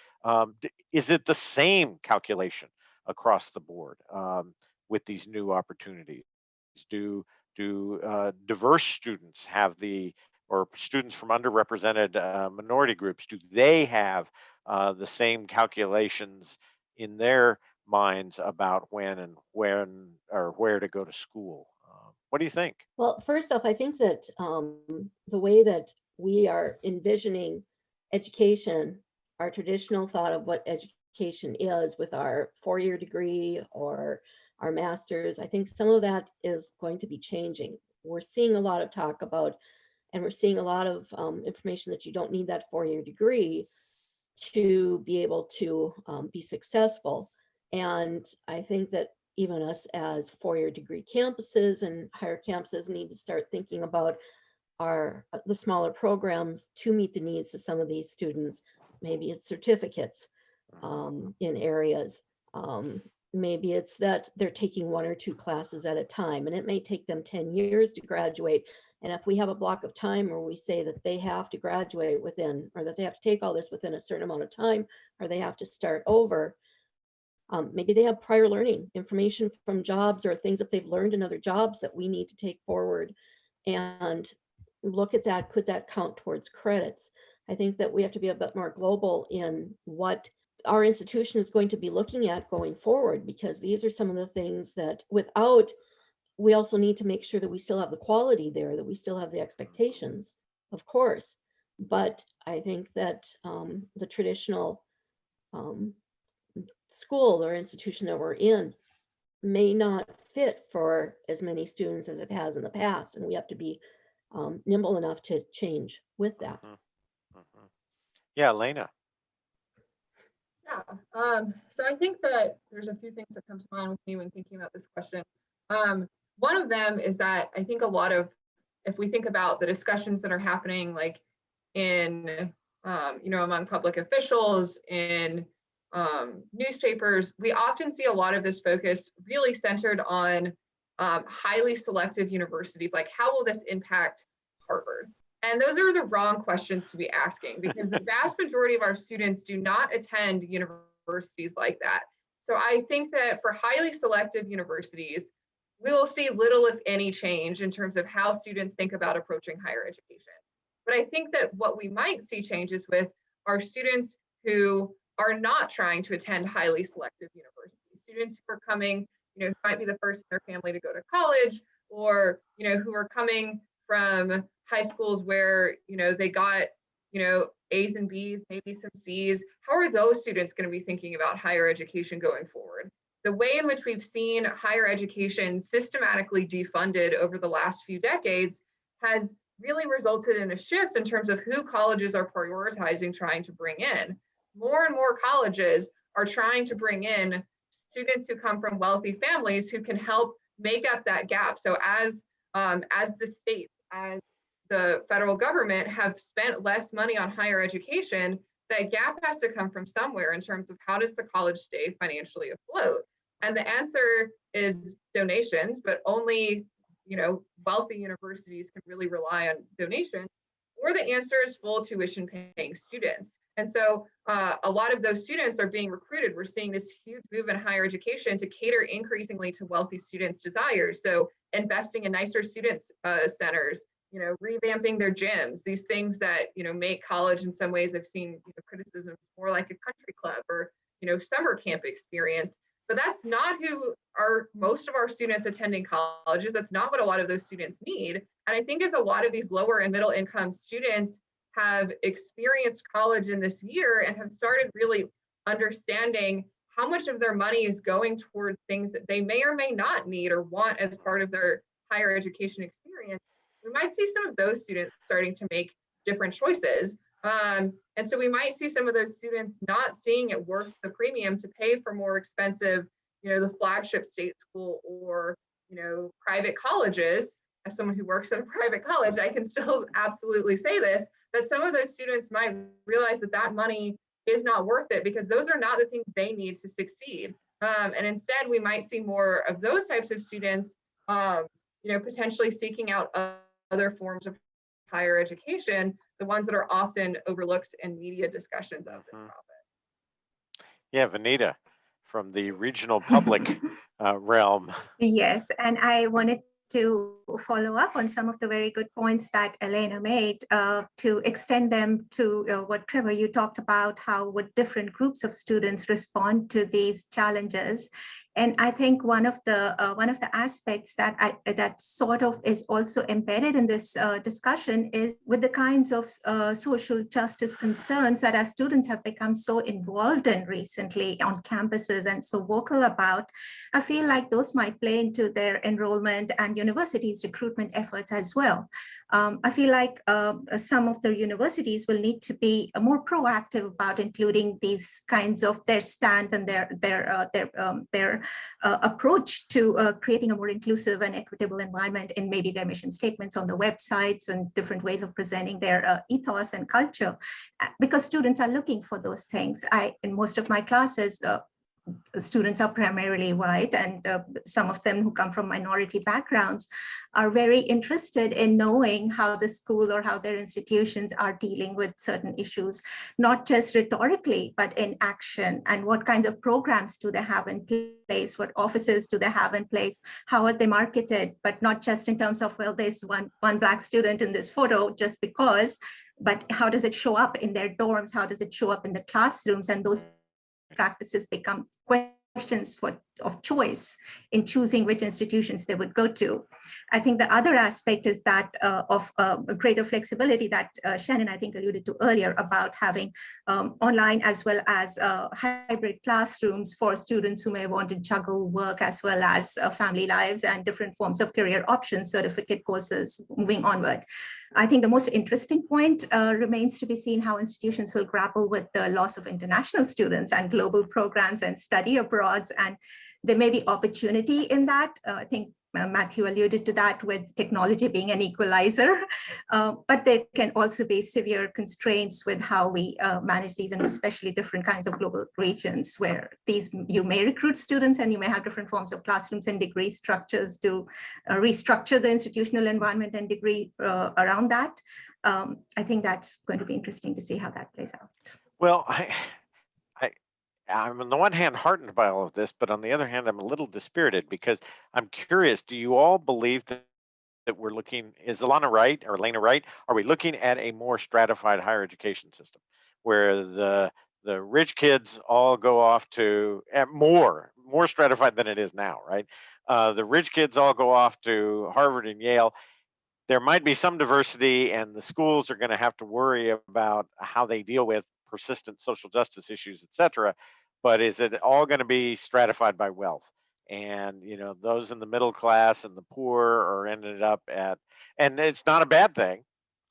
is it the same calculation across the board with these new opportunities? Do diverse students have or students from underrepresented minority groups, do they have the same calculations in their minds about when or where to go to school? What do you think? Well, first off, I think that the way that we are envisioning education, our traditional thought of what education is with our four-year degree or our master's, I think some of that is going to be changing. We're seeing a lot of talk about, and we're seeing a lot of information that you don't need that four-year degree to be able to be successful. And I think that even us as four-year degree campuses and higher campuses need to start thinking about the smaller programs to meet the needs of some of these students. Maybe it's certificates in areas. Maybe it's that they're taking one or two classes at a time, and it may take them 10 years to graduate. And if we have a block of time where we say that they have to graduate within, or that they have to take all this within a certain amount of time, or they have to start over, maybe they have prior learning information from jobs or things that they've learned in other jobs that we need to take forward and look at that. Could that count towards credits? I think that we have to be a bit more global in what our institution is going to be looking at going forward, because these are some of the things that we also need to make sure that we still have the quality there, that we still have the expectations, of course. But I think that the traditional school or institution that we're in may not fit for as many students as it has in the past. And we have to be nimble enough to change with that. Yeah, Elena. Yeah, so I think that there's a few things that come to mind with me when thinking about this question. One of them is that I think a lot of, if we think about the discussions that are happening, like in, among public officials, in newspapers, we often see a lot of this focus really centered on highly selective universities, like how will this impact Harvard? And those are the wrong questions to be asking, because the vast majority of our students do not attend universities like that. So I think that for highly selective universities, we will see little, if any, change in terms of how students think about approaching higher education. But I think that what we might see changes with are students who are not trying to attend highly selective universities, students who are coming, who might be the first in their family to go to college, or, who are coming from high schools where, they got, A's and B's, maybe some C's. How are those students going to be thinking about higher education going forward? The way in which we've seen higher education systematically defunded over the last few decades has really resulted in a shift in terms of who colleges are prioritizing trying to bring in. More and more colleges are trying to bring in students who come from wealthy families who can help make up that gap. So as the states, as the federal government have spent less money on higher education, that gap has to come from somewhere in terms of how does the college stay financially afloat? And the answer is donations, but only, wealthy universities can really rely on donations, or the answer is full tuition paying students. And so a lot of those students are being recruited. We're seeing this huge move in higher education to cater increasingly to wealthy students' desires. So investing in nicer students centers, revamping their gyms, these things that, make college in some ways, I've seen criticisms more like a country club or, summer camp experience. But that's not who are most of our students attending colleges. That's not what a lot of those students need. And I think as a lot of these lower and middle income students have experienced college in this year and have started really understanding how much of their money is going towards things that they may or may not need or want as part of their higher education experience, we might see some of those students starting to make different choices. And so we might see some of those students not seeing it worth the premium to pay for more expensive, the flagship state school or, private colleges. As someone who works at a private college, I can still absolutely say this, that some of those students might realize that that money is not worth it because those are not the things they need to succeed. And instead, we might see more of those types of students, potentially seeking out other forms of higher education, the ones that are often overlooked in media discussions of this topic. Yeah, Vanita, from the regional public realm. Yes, and I wanted to follow up on some of the very good points that Elena made, to extend them to what Trevor, you talked about, how would different groups of students respond to these challenges. And I think one of the aspects that sort of is also embedded in this discussion is with the kinds of social justice concerns that our students have become so involved in recently on campuses and so vocal about. I feel like those might play into their enrollment and universities' recruitment efforts as well. I feel like some of the universities will need to be more proactive about including these kinds of their stand and their approach to creating a more inclusive and equitable environment in maybe their mission statements on the websites and different ways of presenting their ethos and culture, because students are looking for those things. In most of my classes, students are primarily white, and some of them who come from minority backgrounds are very interested in knowing how the school or how their institutions are dealing with certain issues, not just rhetorically, but in action. And what kinds of programs do they have in place? What offices do they have in place? How are they marketed? But not just in terms of, well, there's one Black student in this photo just because, but how does it show up in their dorms? How does it show up in the classrooms? And those practices become questions of choice in choosing which institutions they would go to. I think the other aspect is that of greater flexibility that Shannon, I think, alluded to earlier about having online as well as hybrid classrooms for students who may want to juggle work as well as family lives and different forms of career options, certificate courses moving onward. I think the most interesting point remains to be seen how institutions will grapple with the loss of international students and global programs and study abroads. And there may be opportunity in that. I think Matthew alluded to that with technology being an equalizer, but there can also be severe constraints with how we manage these, and especially different kinds of global regions where you may recruit students and you may have different forms of classrooms and degree structures to restructure the institutional environment and degree around that. I think that's going to be interesting to see how that plays out. Well, I'm on the one hand heartened by all of this, but on the other hand, I'm a little dispirited because I'm curious, do you all believe that we're looking, is Alana right or Elena right? Are we looking at a more stratified higher education system where the rich kids all go off to more stratified than it is now, right? The rich kids all go off to Harvard and Yale. There might be some diversity, and the schools are going to have to worry about how they deal with persistent social justice issues, et cetera. But is it all going to be stratified by wealth? And those in the middle class and the poor are ended up at, and it's not a bad thing.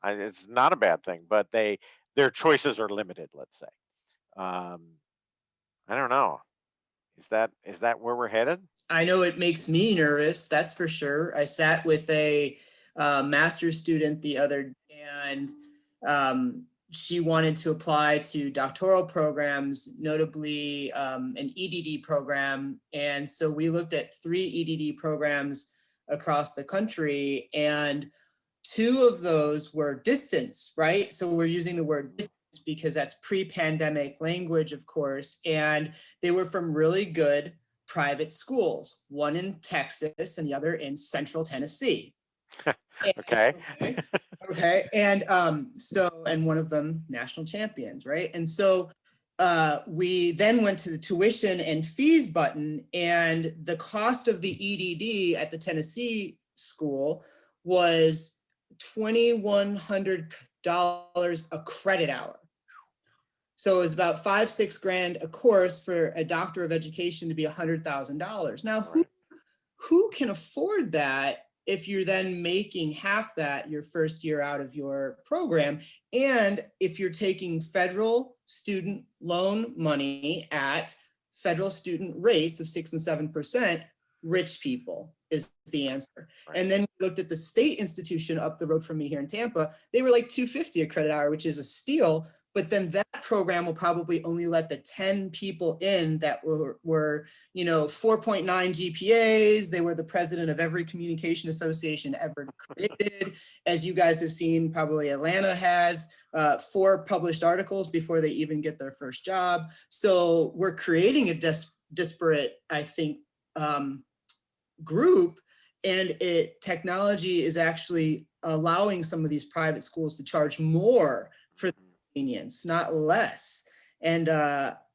It's not a bad thing, but their choices are limited. Let's say. I don't know. Is that where we're headed? I know it makes me nervous, that's for sure. I sat with a master's student the other day, and she wanted to apply to doctoral programs, notably an EDD program. And so we looked at 3 EDD programs across the country, and 2 of those were distance, right? So we're using the word distance because that's pre-pandemic language, of course, and they were from really good private schools, one in Texas and the other in Central Tennessee. Okay. Okay. And and one of them national champions, right? And so we then went to the tuition and fees button, and the cost of the EDD at the Tennessee school was $2,100 a credit hour. So it was about $5-6 grand a course for a doctor of education to be $100,000. Now, who can afford that if you're then making half that your first year out of your program? And if you're taking federal student loan money at federal student rates of 6 and 7%, rich people is the answer. Right. And then we looked at the state institution up the road from me here in Tampa. They were like $250 a credit hour, which is a steal. But then that program will probably only let the 10 people in that were 4.9 GPAs. They were the president of every communication association ever created. As you guys have seen, probably Atlanta has 4 published articles before they even get their first job. So we're creating a disparate, I think, group, and technology is actually allowing some of these private schools to charge more for convenience, not less. And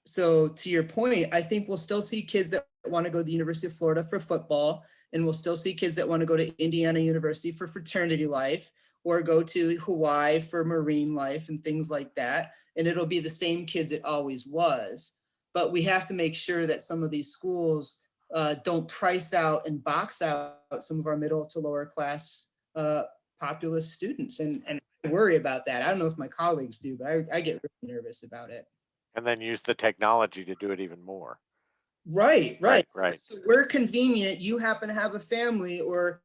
so to your point, I think we'll still see kids that want to go to the University of Florida for football, and we'll still see kids that want to go to Indiana University for fraternity life, or go to Hawaii for marine life and things like that. And it'll be the same kids it always was. But we have to make sure that some of these schools don't price out and box out some of our middle to lower class populous students. And I worry about that. I don't know if my colleagues do, but I get really nervous about it. And then use the technology to do it even more. Right. Right. So we're convenient. You happen to have a family, or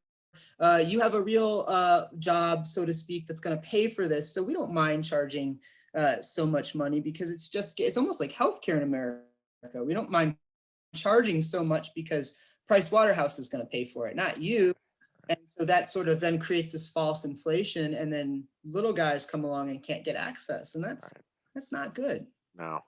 you have a real job, so to speak, that's going to pay for this. So we don't mind charging so much money, because it's almost like healthcare in America. We don't mind charging so much because Price Waterhouse is going to pay for it, not you. And so that sort of then creates this false inflation, and then little guys come along and can't get access, and that's not good. No.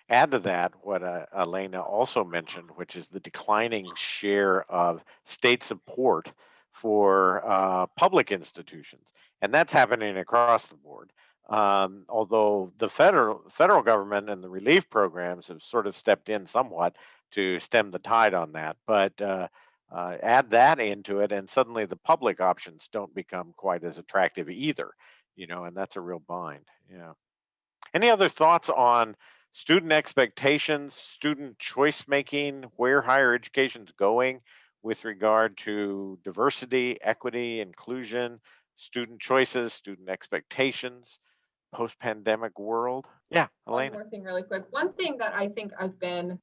Add to that what Elena also mentioned, which is the declining share of state support for public institutions, and that's happening across the board. Although the federal government and the relief programs have sort of stepped in somewhat to stem the tide on that, but add that into it, and suddenly the public options don't become quite as attractive either, and that's a real bind. Yeah. Any other thoughts on student expectations, student choice making, where higher education's going with regard to diversity, equity, inclusion, student choices, student expectations, post-pandemic world? Yeah, One Elena. more thing really quick. One thing that I think I've been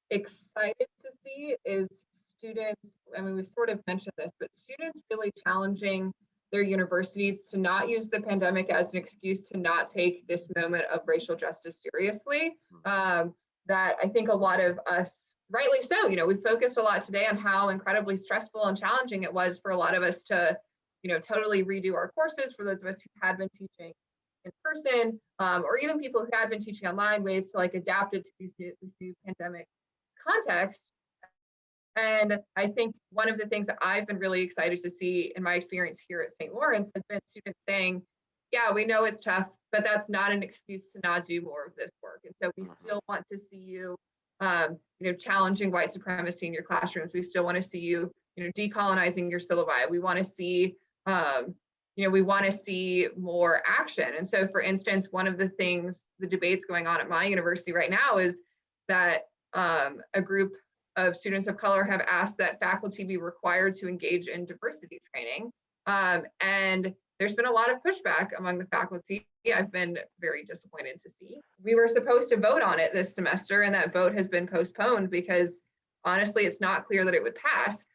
excited to see is students, I mean, we've sort of mentioned this, but students really challenging their universities to not use the pandemic as an excuse to not take this moment of racial justice seriously. That I think a lot of us, rightly so, we focused a lot today on how incredibly stressful and challenging it was for a lot of us to, totally redo our courses, for those of us who had been teaching in person, or even people who had been teaching online, ways to like adapt it to this new pandemic context. And I think one of the things that I've been really excited to see in my experience here at St. Lawrence has been students saying, yeah, we know it's tough, but that's not an excuse to not do more of this work. And so we still want to see you, challenging white supremacy in your classrooms. We still want to see you, decolonizing your syllabi. We want to see, we want to see more action. And so, for instance, one of the things, the debates going on at my university right now is that a group of students of color have asked that faculty be required to engage in diversity training. And there's been a lot of pushback among the faculty. I've been very disappointed to see. We were supposed to vote on it this semester, and that vote has been postponed because honestly, it's not clear that it would pass.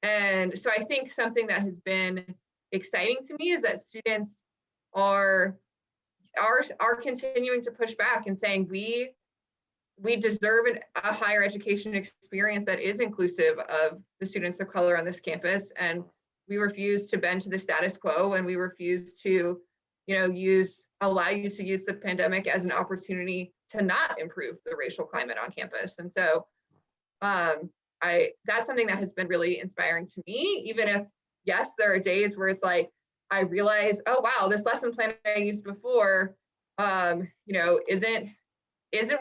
And so I think something that has been exciting to me is that students are continuing to push back and saying we deserve a higher education experience that is inclusive of the students of color on this campus, and we refuse to bend to the status quo, and we refuse to, allow you to use the pandemic as an opportunity to not improve the racial climate on campus. And so, that's something that has been really inspiring to me, even if, yes, there are days where it's like, I realize, oh, wow, this lesson plan I used before, isn't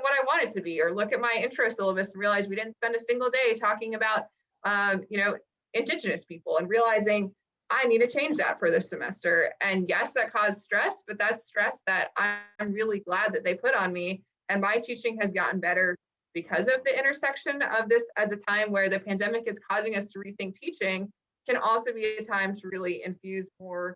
what I want it to be, or look at my intro syllabus and realize we didn't spend a single day talking about, Indigenous people, and realizing I need to change that for this semester. And yes, that caused stress, but that's stress that I'm really glad that they put on me. And my teaching has gotten better because of the intersection of this as a time where the pandemic is causing us to rethink teaching, can also be a time to really infuse more,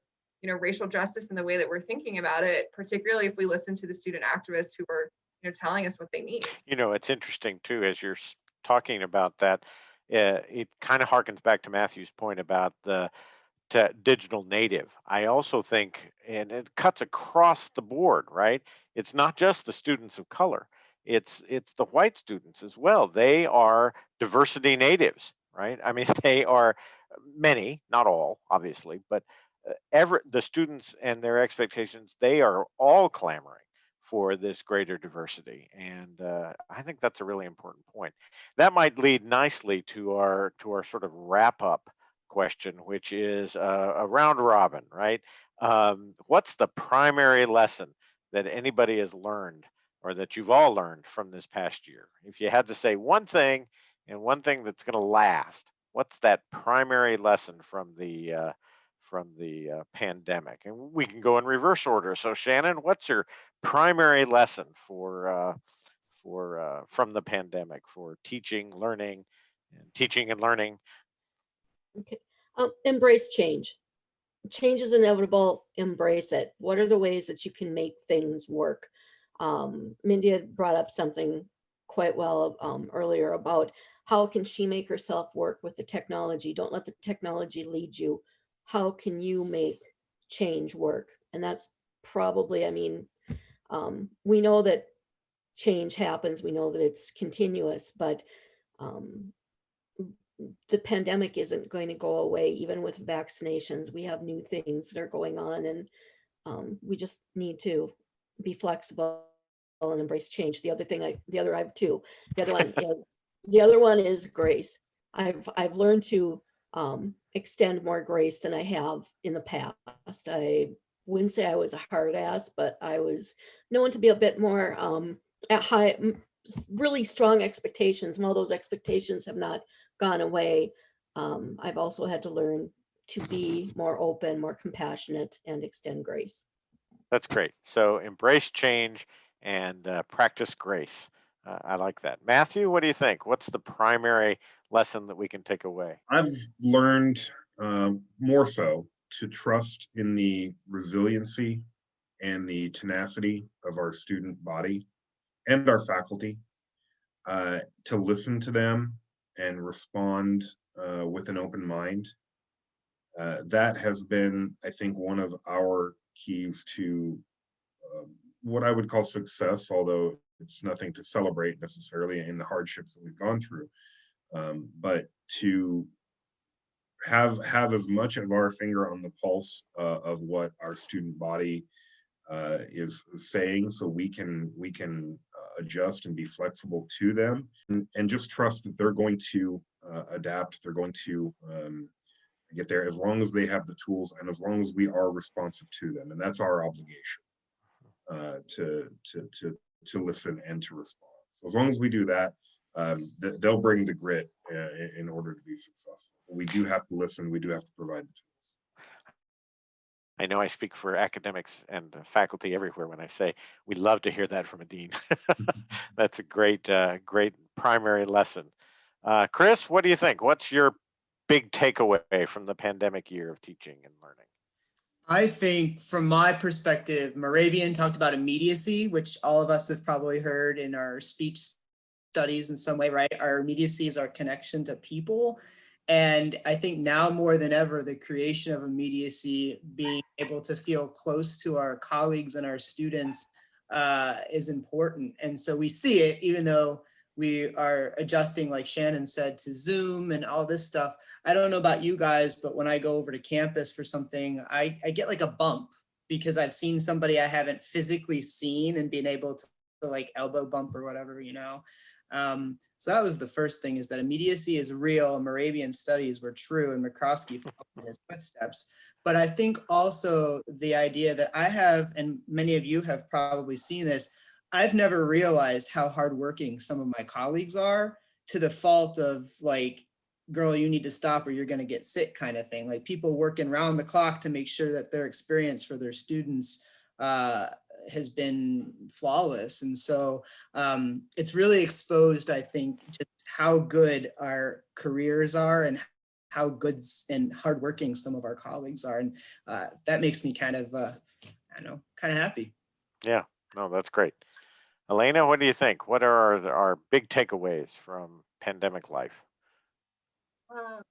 racial justice in the way that we're thinking about it, particularly if we listen to the student activists who are telling us what they need. It's interesting too, as you're talking about that, it kind of harkens back to Matthew's point about the digital native. I also think, and it cuts across the board, right? It's not just the students of color, it's the white students as well. They are diversity natives, right? I mean, they are many, not all, obviously, but the students and their expectations, they are all clamoring for this greater diversity, and I think that's a really important point. That might lead nicely to our sort of wrap up question, which is a round robin, right? What's the primary lesson that anybody has learned, or that you've all learned from this past year? If you had to say one thing, and one thing that's going to last, what's that primary lesson from the pandemic? And we can go in reverse order. So Shannon, what's your primary lesson from the pandemic for teaching, learning, and teaching and learning? Okay. Embrace change. Change is inevitable. Embrace it. What are the ways that you can make things work? Mindy had brought up something quite well earlier about how can she make herself work with the technology? Don't let the technology lead you. How can you make change work? And that's probably, we know that change happens, we know that it's continuous, but the pandemic isn't going to go away. Even with vaccinations, we have new things that are going on, and we just need to be flexible and embrace change. The other I have two. The other one is grace. I've learned to extend more grace than I have in the past. I wouldn't say I was a hard ass, but I was known to be a bit more really strong expectations. While those expectations have not gone away, I've also had to learn to be more open, more compassionate, and extend grace. That's great. So embrace change and practice grace. I like that. Matthew, what do you think? What's the primary lesson that we can take away? I've learned more so to trust in the resiliency and the tenacity of our student body and our faculty, to listen to them and respond with an open mind. That has been, I think, one of our keys to what I would call success, although it's nothing to celebrate necessarily in the hardships that we've gone through. But to have as much of our finger on the pulse of what our student body is saying, so we can adjust and be flexible to them, and just trust that they're going to adapt, they're going to get there, as long as they have the tools and as long as we are responsive to them. And that's our obligation, to listen and to respond. So as long as we do that, they'll bring the grit in order to be successful. We do have to listen, we do have to provide the tools. I know I speak for academics and faculty everywhere when I say we love to hear that from a dean. That's a great primary lesson. Chris, what do you think? What's your big takeaway from the pandemic year of teaching and learning? I think from my perspective, Moravian talked about immediacy, which all of us have probably heard in our speech studies in some way, right? Our immediacy is our connection to people. And I think now more than ever, the creation of immediacy, being able to feel close to our colleagues and our students is important. And so we see it, even though we are adjusting, like Shannon said, to Zoom and all this stuff. I don't know about you guys, but when I go over to campus for something, I get like a bump because I've seen somebody I haven't physically seen and being able to like elbow bump or whatever, you know. So that was the first thing, is that immediacy is real. Moravian studies were true, and McCroskey followed in his footsteps. But I think also the idea that I have, and many of you have probably seen this, I've never realized how hardworking some of my colleagues are, to the fault of like, girl, you need to stop or you're going to get sick kind of thing. Like people working round the clock to make sure that their experience for their students has been flawless. And so it's really exposed, I think, just how good our careers are and how good and hardworking some of our colleagues are. And that makes me kind of, I don't know, kind of happy. Yeah, no, that's great. Elena, what do you think? What are our big takeaways from pandemic life?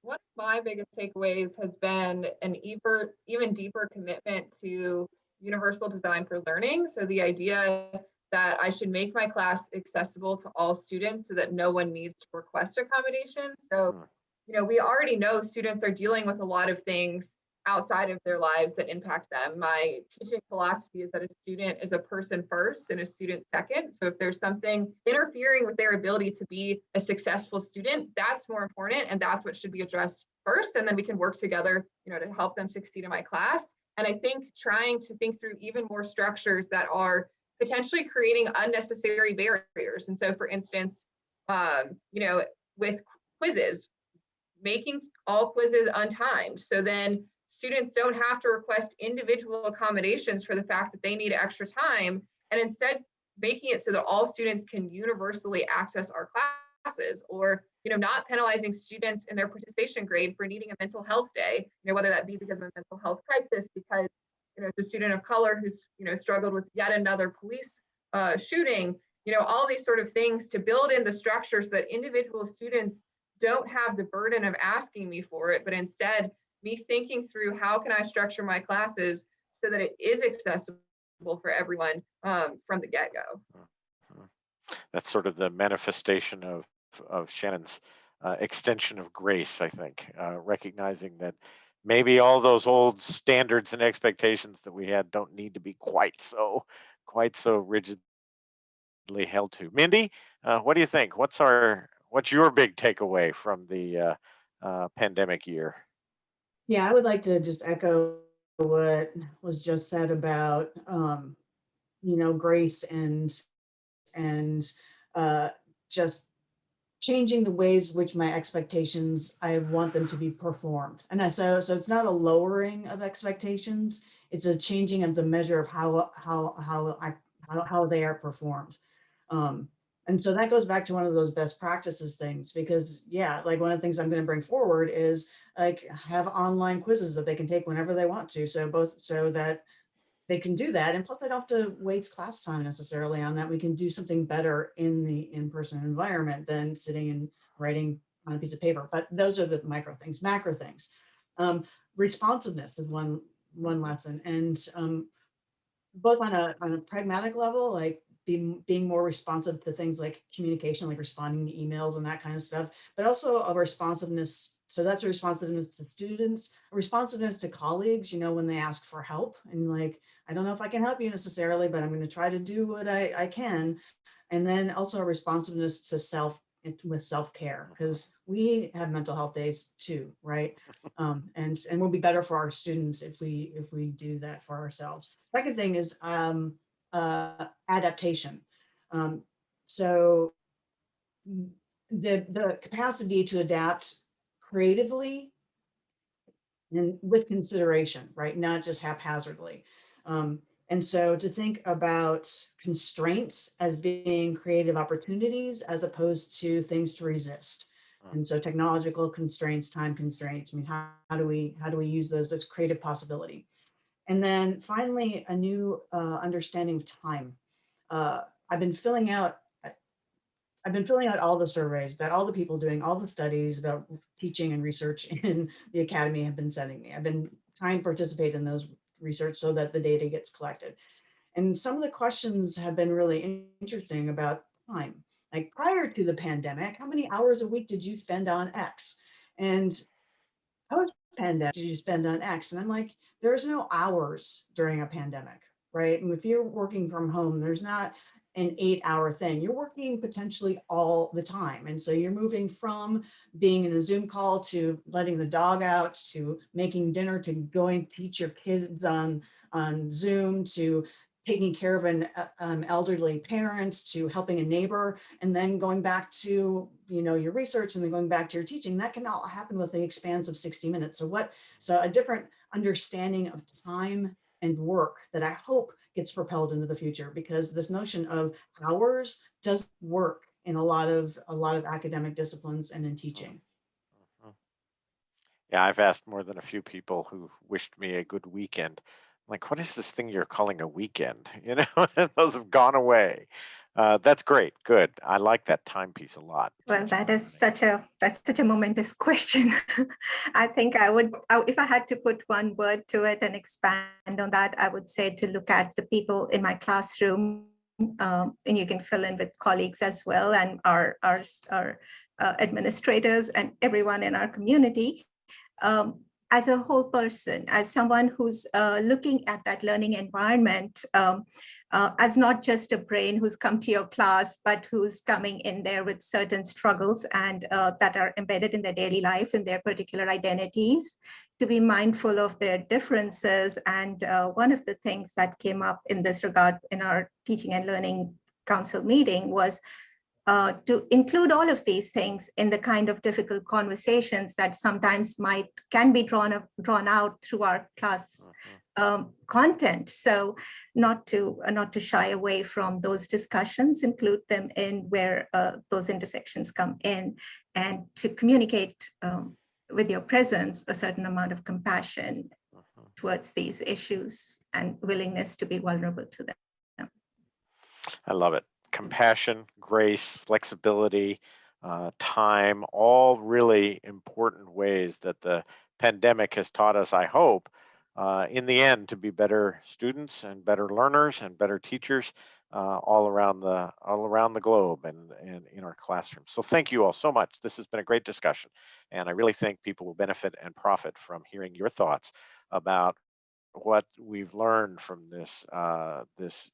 One of my biggest takeaways has been an even deeper commitment to universal design for learning. So the idea that I should make my class accessible to all students so that no one needs to request accommodations. So, you know, we already know students are dealing with a lot of things outside of their lives that impact them. My teaching philosophy is that a student is a person first and a student second. So if there's something interfering with their ability to be a successful student, that's more important, and that's what should be addressed first. And then we can work together, you know, to help them succeed in my class. And I think trying to think through even more structures that are potentially creating unnecessary barriers. And so, for instance, you know, with quizzes, making all quizzes untimed. So then students don't have to request individual accommodations for the fact that they need extra time, and instead making it so that all students can universally access our classes, or, you know, not penalizing students in their participation grade for needing a mental health day, you know, whether that be because of a mental health crisis, because, you know, it's a student of color who's, you know, struggled with yet another police shooting, you know, all these sort of things, to build in the structures that individual students don't have the burden of asking me for it, but instead me thinking through how can I structure my classes so that it is accessible for everyone from the get-go. That's sort of the manifestation of Shannon's extension of grace, I think, recognizing that maybe all those old standards and expectations that we had don't need to be quite so rigidly held to. Mindy, what do you think? What's your big takeaway from the pandemic year? Yeah, I would like to just echo what was just said about, grace and just changing the ways which my expectations, I want them to be performed. And so it's not a lowering of expectations, it's a changing of the measure of how they are performed. Um, and so that goes back to one of those best practices things, because yeah, like one of the things I'm going to bring forward is like have online quizzes that they can take whenever they want to. So that they can do that. And plus I don't have to waste class time necessarily on that. We can do something better in the in-person environment than sitting and writing on a piece of paper. But those are the micro things. Macro things. Responsiveness is one lesson. And both on a pragmatic level, like being more responsive to things like communication, like responding to emails and that kind of stuff, but also a responsiveness. So that's a responsiveness to students, a responsiveness to colleagues, when they ask for help and like, I don't know if I can help you necessarily, but I'm going to try to do what I can. And then also a responsiveness to with self-care, because we have mental health days too, right? And we'll be better for our students if we do that for ourselves. Second thing is adaptation. So the capacity to adapt creatively and with consideration, right? Not just haphazardly. And so to think about constraints as being creative opportunities as opposed to things to resist. And so technological constraints, time constraints, I mean, how do we use those as creative possibility? And then finally, a new understanding of time. Uh, I've been filling out I've been filling out all the surveys that all the people doing all the studies about teaching and research in the academy have been sending me. I've been trying to participate in those research so that the data gets collected. And some of the questions have been really interesting about time. Like prior to the pandemic, how many hours a week did you spend on X? And post pandemic, did you spend on X? And I'm like, there's no hours during a pandemic, right? And if you're working from home, there's not an 8-hour thing. You're working potentially all the time. And so you're moving from being in a Zoom call to letting the dog out, to making dinner, to going to teach your kids on Zoom, to taking care of an elderly parent, to helping a neighbor, and then going back to your research, and then going back to your teaching. That can all happen within the expanse of 60 minutes. So a different understanding of time and work that I hope gets propelled into the future, because this notion of hours does work in a lot of academic disciplines and in teaching. Yeah, I've asked more than a few people who wished me a good weekend. I'm like, what is this thing you're calling a weekend? And those have gone away. That's great. Good. I like that time piece a lot. Well, that's such a momentous question. I think if I had to put one word to it and expand on that, I would say to look at the people in my classroom, and you can fill in with colleagues as well, and our administrators and everyone in our community. As a whole person, as someone who's looking at that learning environment as not just a brain who's come to your class, but who's coming in there with certain struggles and that are embedded in their daily life and their particular identities, to be mindful of their differences. And one of the things that came up in this regard in our Teaching and Learning Council meeting was to include all of these things in the kind of difficult conversations that sometimes can be drawn out through our class content. So not to shy away from those discussions, include them in where those intersections come in, and to communicate with your presence a certain amount of compassion towards these issues and willingness to be vulnerable to them. I love it. Compassion, grace, flexibility, time, all really important ways that the pandemic has taught us, I hope, in the end, to be better students and better learners and better teachers. all around the globe and in our classrooms. So thank you all so much. This has been a great discussion, and I really think people will benefit and profit from hearing your thoughts about what we've learned from this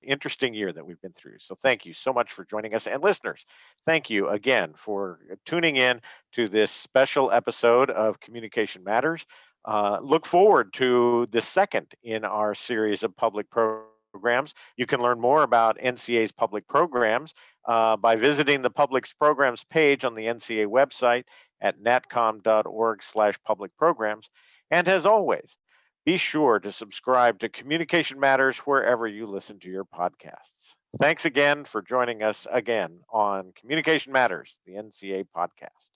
interesting year that we've been through. So thank you so much for joining us, and listeners, thank you again for tuning in to this special episode of Communication Matters. Look forward to the second in our series of public programs. You can learn more about NCA's public programs by visiting the public programs page on the NCA website at natcom.org/public programs. And as always, be sure to subscribe to Communication Matters wherever you listen to your podcasts. Thanks again for joining us again on Communication Matters, the NCA podcast.